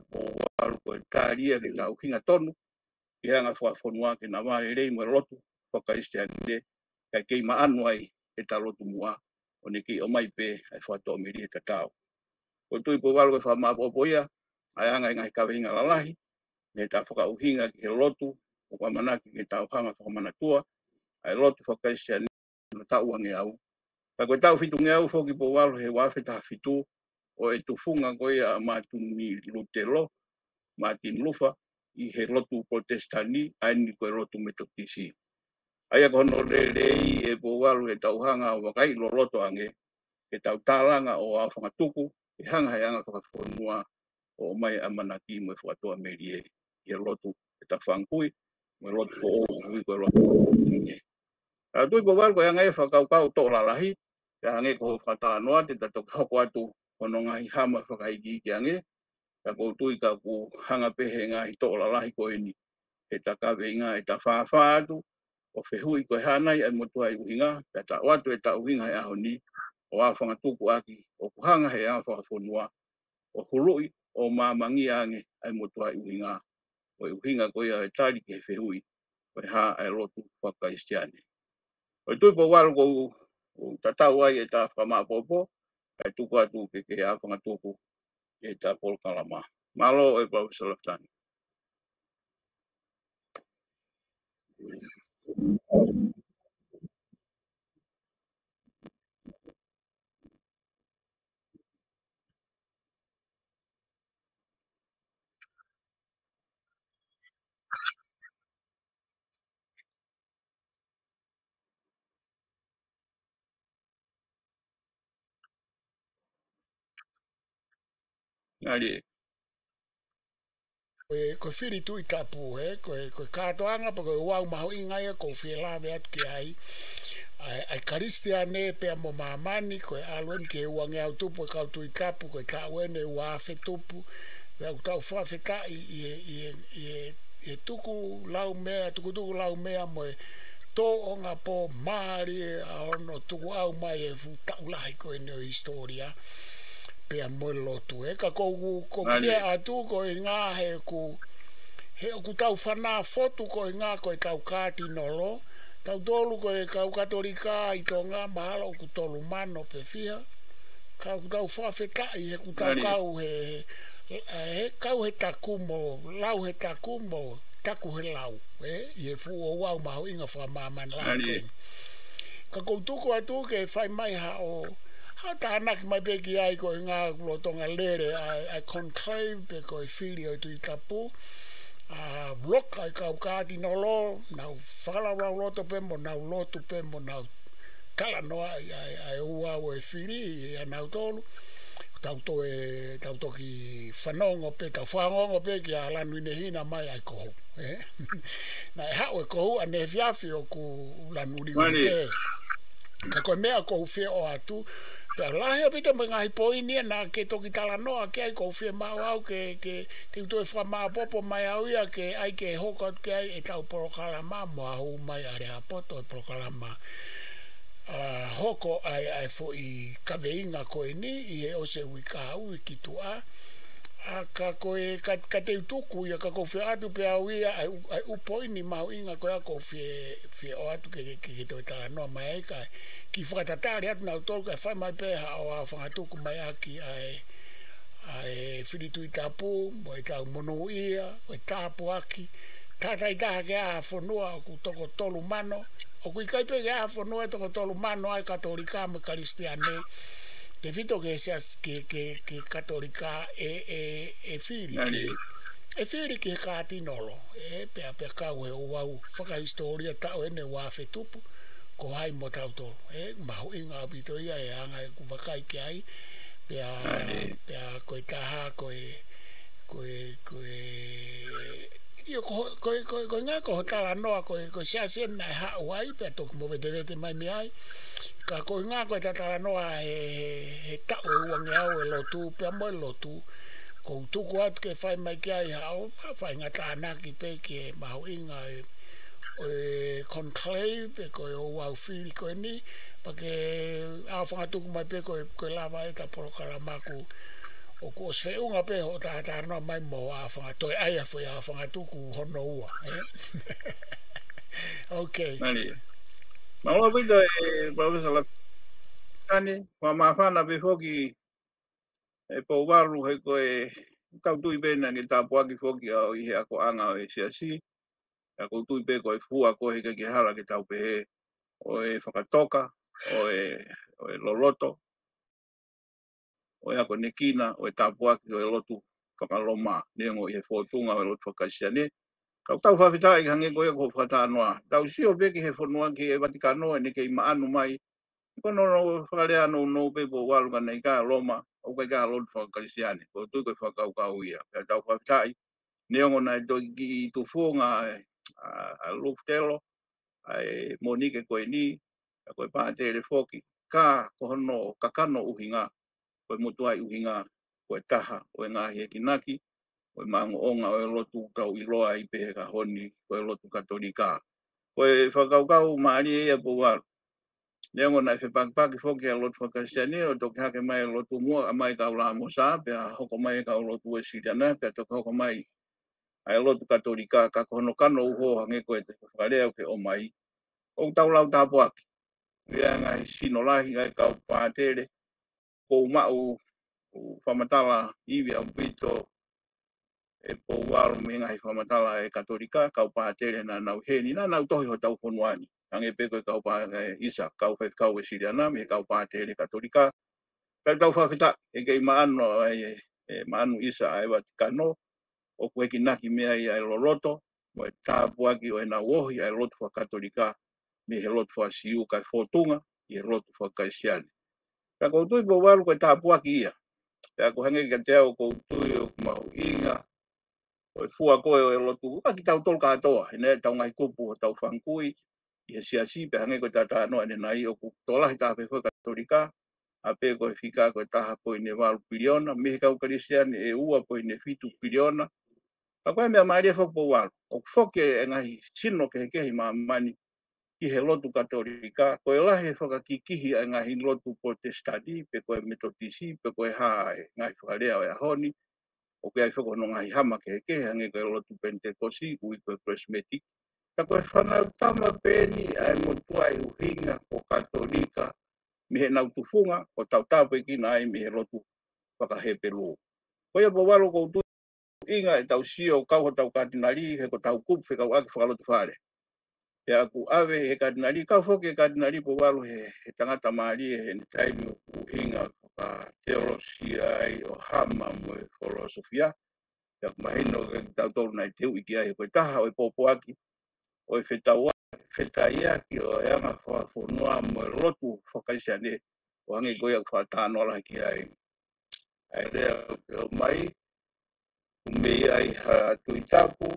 po walu ko taria ke tau hinga tonu ke hanga whakafonua ke na wale rei mo lotu whakaistiane kai kei maanu ai e ta lotu mua o ne ki o mai pe ai whato meri e tatau. Ko tui po walu ke whamapopo ia ai anga ngai kawehinga lalahi me ta whakauhinga ke lotu o kamanaki ke tau hanga whakamanatua ai lotu whakaistiane na tau ange au. Ka koe tau fitu nge au whoki po walu he wawheta fitu o e tufunga koe a matuni lutelo Martin Luther I he lotu protestani aini koe lotu metodisi. Aia ko no lei e powalu e tauhanga o wakai lo loto ange e tau talanga o a whangatuku e hanga hei anga whakafonua o mai amanaki mo e whakatoa merie i e lotu e ta whangkui mo e lotu ko o hui koe lotu nge. A tui powalu koe anga e whakaukau to lalahi e ange ko whakatala noa te tato hoko atu ono ngahi hama whakaiki ki ange ka koutu ka ku hanga pehe ngahi to lalahi koe ni e takawe inga e ta whawha atu o whehui koe hanai ai motua i uhinga, pe ta watu e ta uhinga e aho ni, o a whangatuku aki, o kuhanga he a whakafonua, o hurui, o māmangi ange ai motua i uhinga, o i uhinga koe a e tari ke whehui, koe ha ai lotu whakaistiane. O i tuipo waru ko tatau ai e ta whamapopo, ai tuku atu ke a whangatuku e ta polkalama. Malo e Paul Salaftan. Nari. Ko whiri tui tapu, ko kātoanga, pa ko wau maho ingai, ko whilawe atu ki ai. Ai karistiane pe mo mamani, ko alwen ke uange au tupu, kau tui tapu, ko tawene uafe tupu, pe au tau whawheta i tuku lau mea, tuku lau mea mo e tō onga po maari a ono tuku au mai e fu taulahi ko e neo historia. Pea mo lotu ka ko fia atu ko inga he ku tau fana fotu ko inga ko tau kati nolo tau dolu ko ka katolika I tonga mahalo ku tolu mano pe fia ka ku tau fa feta I ku tau kau he kau he takumo lau he takumo taku he lau I fu o wau mau inga fa maman la ka ko tuku atu ke fai mai ha o Tānak mai peki ai ko ngā kulotonga lere ai conclave pe ko I whiri o tui tapu. Blok ai kau kāti nolo, nau whakarau loto pembo, nau lotu pembo, nau tala noa ai ua o e whiri I anau tolu. Tau toki whanongo pe, tau whanongo pe ki a lanu ine hina mai ai kohu. Nai hao e kohu ane whiawhi o ku lanu uri pe. Ka koe mea kohu whia o atu. Pea lahi a pita mga hipoinia na ke toki tala noa ke ai kou whia mau au ke te uto e whamaa popo mai au ia ke ai ke hoka ke ai e tau porokalama mo ahu mai are a poto e porokalama hoko ai fo I kaweinga koe ni I e ose ui ka au I ki tua ka koe ka te utuku ia ka kou whia atu pea au ia ai upoini mau inga koe a kou whia o atu ke toi tala noa mai ai kai ki whakatatari atu nau tolu kai whai mai peha o a whangatuku mai aki ai whiritu I tapu, mo I tau mono ia, o I tapu aki, tātai taha ke aha whanua o ku toko tolu mano, o kui kaipe ke aha whanua e toko tolu mano ai katolika me karistiane, te whito ke katolika e whiri, e whiri ki he kāti nolo, pea kau he o wau whakahistoria tau ene wāwhe tupu, ko hai mo tauto mahu inga apito ia e anga e kuwakai ki ai pea koe taha koe ngā ko tala noa koe siasien nai hau ai pea toku mo vete mai mi ai ka koe ngā koe tala noa he tau e uange au e lotu pea mo e lotu ko tuku atu ke whai mai ki ai hau whai ngā tānaki pe ki mahu inga e conclave pe ko o wau whiri ko ni pa ke a whangatuku mai pe ko lava e ta porokalama ku o ko sveunga pe ho ta no mai mo a whangatoi ai a whai a whangatuku hono ua ok Maua pito e Professor Lapitani wa mawhana pe hoki e pouwaru he ko e kautui pena ni tapuaki hoki au I he ako anga o e siasi a ko tui pe ko e fua ko he ke hala ke tau pe o e whakatoka o e loloto o e ako nekina o e tapuaki o e lotu whakaloma, nengo i he whotunga o lotu whakaisiane. Kau tau whawhita i hange koe ko whakatanoa. Tau sio peki he whanua ki e Vatikano e ne kei maanu mai. Kono no whakarea no pepo waluka nei ka Roma, o kai ka lotu whakaisiane. Ko tui koe whakau ia. Pea tau whawhita i neongo nai toi ki tu fuonga a Luftelo, ai Monique koe ni, koe pātere whoki. Ka kohono kakano uhinga, koe mutuai uhinga, koe taha, koe ngahi e kinaki, koe mango onga o lotu kau iloa i pehe ka honi, koe lotu katolika. Koe whakaukau maari ea po waru. Neongo nai whepakpaki whoki a lotu whakasiane, o toki hake mai lotu mua, a mai kau la mosa, pea hoko mai kau lotu e siriana, pea toki hoko mai ai lotu katolika, ka kohono kano uho hange koe te whakarea ke o mai. O tau lau tāpo aki. Rea ngai sinolahi ngai kau pātere, kou mau whamatala iwi au pito e po waru me ngai whamatala e katolika, kau pātere na nau heni, na nau tohi ho tau whonuani. Hange peko kau pātere isa, kau whai kau e siriana, me kau pātere katolika. Kau tau whawhita, e kei maano e maanu isa ai Vatikano, o koe ki naki mea i ai loroto, mo e tāpuaki o e na wohi ai lotu wha katolika, me he lotu wha siu kai whotunga, i he lotu wha kaisiane. Ka koutui po waru koe tāpuaki ia. Ka ko hange ka te au koutui o kumau inga, o e fua koe o e lotu, aki tau tolu katoa, e nea tau ngai kupu o tau whankui, i he siasi, pe hange koe tātā noa ne nai o kutolahi tāpe wha katolika, a pe koe whika koe taha po i ne waru piliona, me he kau karisiane e ua po i ne fitu piliona. Ka koe mea maari e whakpo waru, o whoke e ngahi sino ke he kehi maamani ki he lotu katolika, koe lahi e whakakikihi e ngahi lotu protestani, pe koe metodisi, pe koe hae ngahi whakarea o e ahoni, o koe ai whakono ngahi hama ke he kehi, hange koe lotu pentekosi, ui koe charismatic. Ka koe whanau tama peni ai motua i uhinga o katolika, mi he nau tufunga, o tau tāpoi kina ai mi he lotu whakahepelu. Koe po walo koutu inga e tau sio kau ho tau kardinali he ko tau kupu he kau aki whakalotu whare. He aku awe he kardinali, kau whoke he kardinali po walu he tangata maari he ne taimi o inga whaka teolosia ai o hama mo e filosofia. He aku mahino ke tau tolu nai teu iki ai he koe taha o e popo aki, o e whetaua, whetaia ki o e anga whawhonua mo e lotu whakaisiane o hange koe aku whatano ala ki ai. Ai rea o mai, mei ai tui tapu,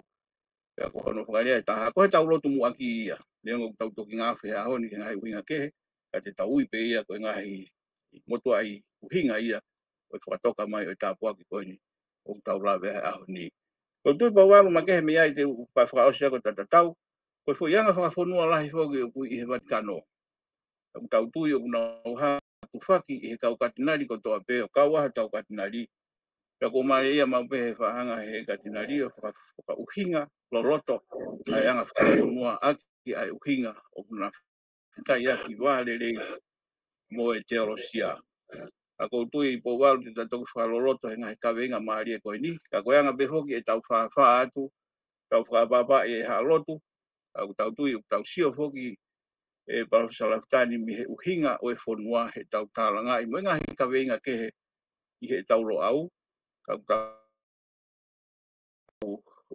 pea ko hono whakarea e taha. Ko he tau lotu mua ki ia, leongo tau toki ngā whea honi, ngahi uhinga kehe, ka te tau uipe ia, koe ngahi motu ai uhinga ia, koe whakatoka mai o tāpua ki koe ni, o tau lawe hai aho ni. Ko tui pa waru ma kehe mea i te upa whakaosia ko tatatau, koe fo ianga whakawhonua lahi whoki o kui i he Vatikano. Tau tui o kuna uha tu whaki i he kau katinari ko toa pe o kau aha tau katinari. Pea ko mare ia maupehe whahanga he katinari o whakauhinga loroto ai anga whakawhonua aki ai uhinga o kuna whitai aki wale rei mo e teolosia. A koutui po waru te tatoku whakaloroto he ngahi kawenga maari e koe ni. Ka koe anga behoki e tau whawha atu, tau whakapapa e halotu, tau tui o tau sio hoki e Parasalafutani mi he uhinga o e whonua he tau tālanga i mo ngahi kawenga ke i he tau lo au. Ka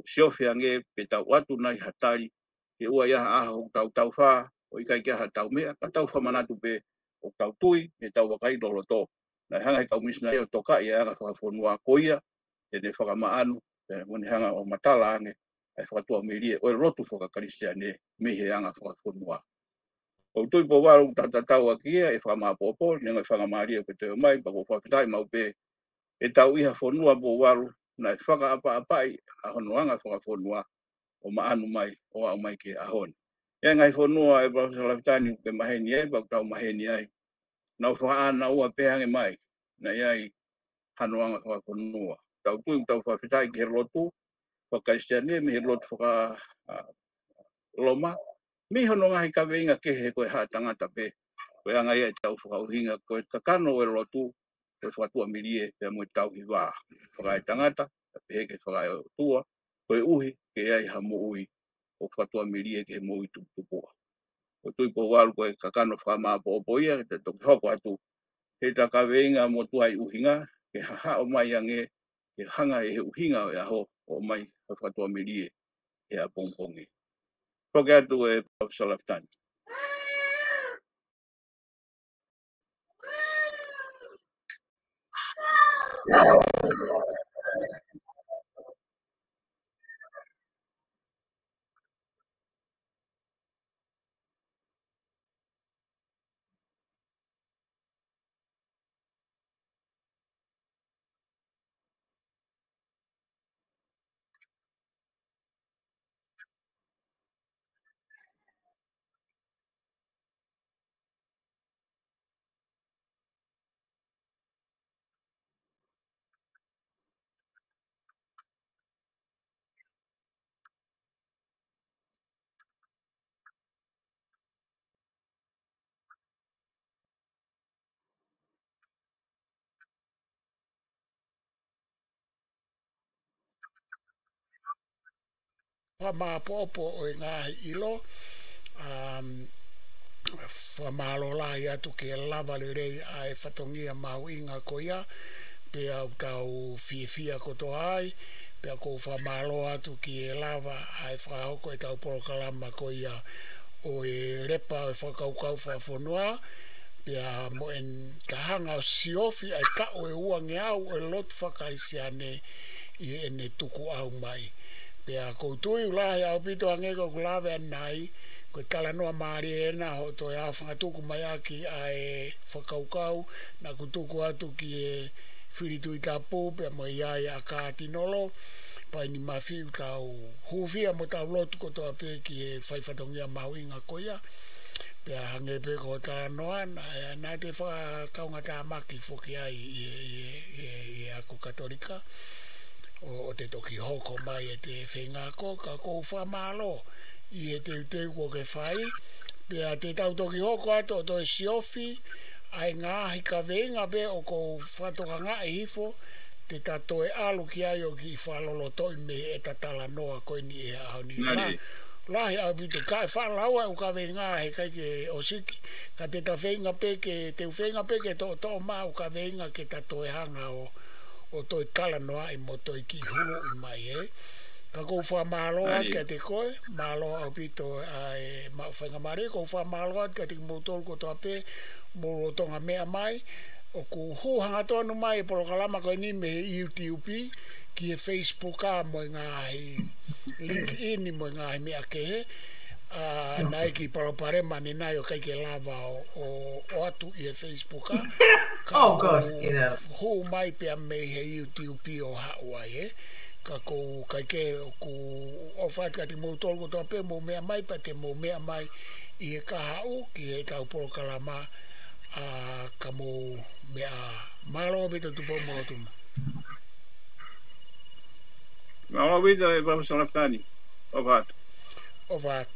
siofi ange pe tau watu nai hatari ke ua ia aho tau wha o i kai kia tau mea ka tau whamanatu pe o tau tui e tau wakai loroto na hanga kau misna o toka ia anga whakafonua koia e ne whakamaanu e mone hanga o matala ange e whakatua merie o e rotu whakakarisiane me he anga whakafonua o tui po waru tatatau akia e whakamapopo nenga whakamaria pe te mai pa ko whakitai mau pe e tau iha whonua po waru na whakaapa-apai a honoanga whakafonua o maanu mai o au mai ke ahon. E ngai whonua e Parasalafutani ke maheni ai, pau tau maheni ai. Nau whakaana ua pehange mai, na iai hanoanga whakafonua. Tau tui tau whawhitai ki he lotu, whakaisiane me he lotu whaka loma. Mi hono ngahi kaweinga ke he koe haa tangata pe. Koe anga ia tau whakauhinga koe kakano e lotu, koe whakatua mirie pe mo tau hiwa. Whakai tangata, pe ke whakai tua, koe uhi ke ai hamo ui o whatua mirie ke mo i tupua. O tui po walu koe kakano whakama po ia, te toki hoko atu, he ta kaweinga mo tuai uhinga, ke haha o mai ange, e hanga e uhinga e aho o mai o whakatoa mirie e a pongpongi. Koke atu e Salaftani. Whamāpopo o e ngāhi ilo, whamālolahi atu ke lava le rei a e whatongia mau inga koia, pe au tau whiwhia koto ai, pe a kou whamālo atu ki e lava a e whahoko e tau porokalama koia o e repa o e whakaukau whawhonua, pe a mo en kahanga o siofi ai ka o e uange au o e lot whakarisiane i ene tuku au mai. Pea koutui ulahi au pito angeko kulawe anai, ko tala noa maari e na ho to e awhangatuku mai aki a e whakaukau, na kutuku atu ki e whiritu i tapu, pea mo iai a kāti nolo, pai ni mawhiu tau huvia mo tau lotu koto a pe ki e whaifatongia mau inga koia, pea hange pe ko tala noa, na te whakaunga tā maki whoki ai i ako katolika, o te toki hoko mai e te whengako, ka kou whamalo i e te uteu ko ke whai. Pea te tau toki hoko ato o to e siofi, ai ngā hika venga be o kou whatoka ngā e hifo, te tato e alu ki ai o ki whalolo toi me e tatala noa koe ni e au ni. Lahi au pito, ka e whalaua u ka venga he kai ke o siki, ka te ta venga peke, te venga peke to ma u ka venga ke tato e hanga o toi tala noa i mo toi ki hulu i mai e. Ka kou wha māloa kia te koe, māloa au pito e whainga mare, kou wha māloa kia te motol ko toa pe, moro tonga mea mai, o ku huhanga tonu mai e porokalama koe ni me YouTube, ki e Facebook a mo ngā hi LinkedIn mo ngā hi mea kehe, nai ki paloparema ni nai o kai ke lava o atu i e Facebook a. Oh God, Hu mai pia me he YouTube o Hawaii, ka ko kai ke ku o whait ka te motol ko toa pe mo mea mai pa te mo mea mai i e kahau ki e tau porokalama ka mo mea malo bito tupo mo tuma. Malo bito e Salaftani. Of what? Of what?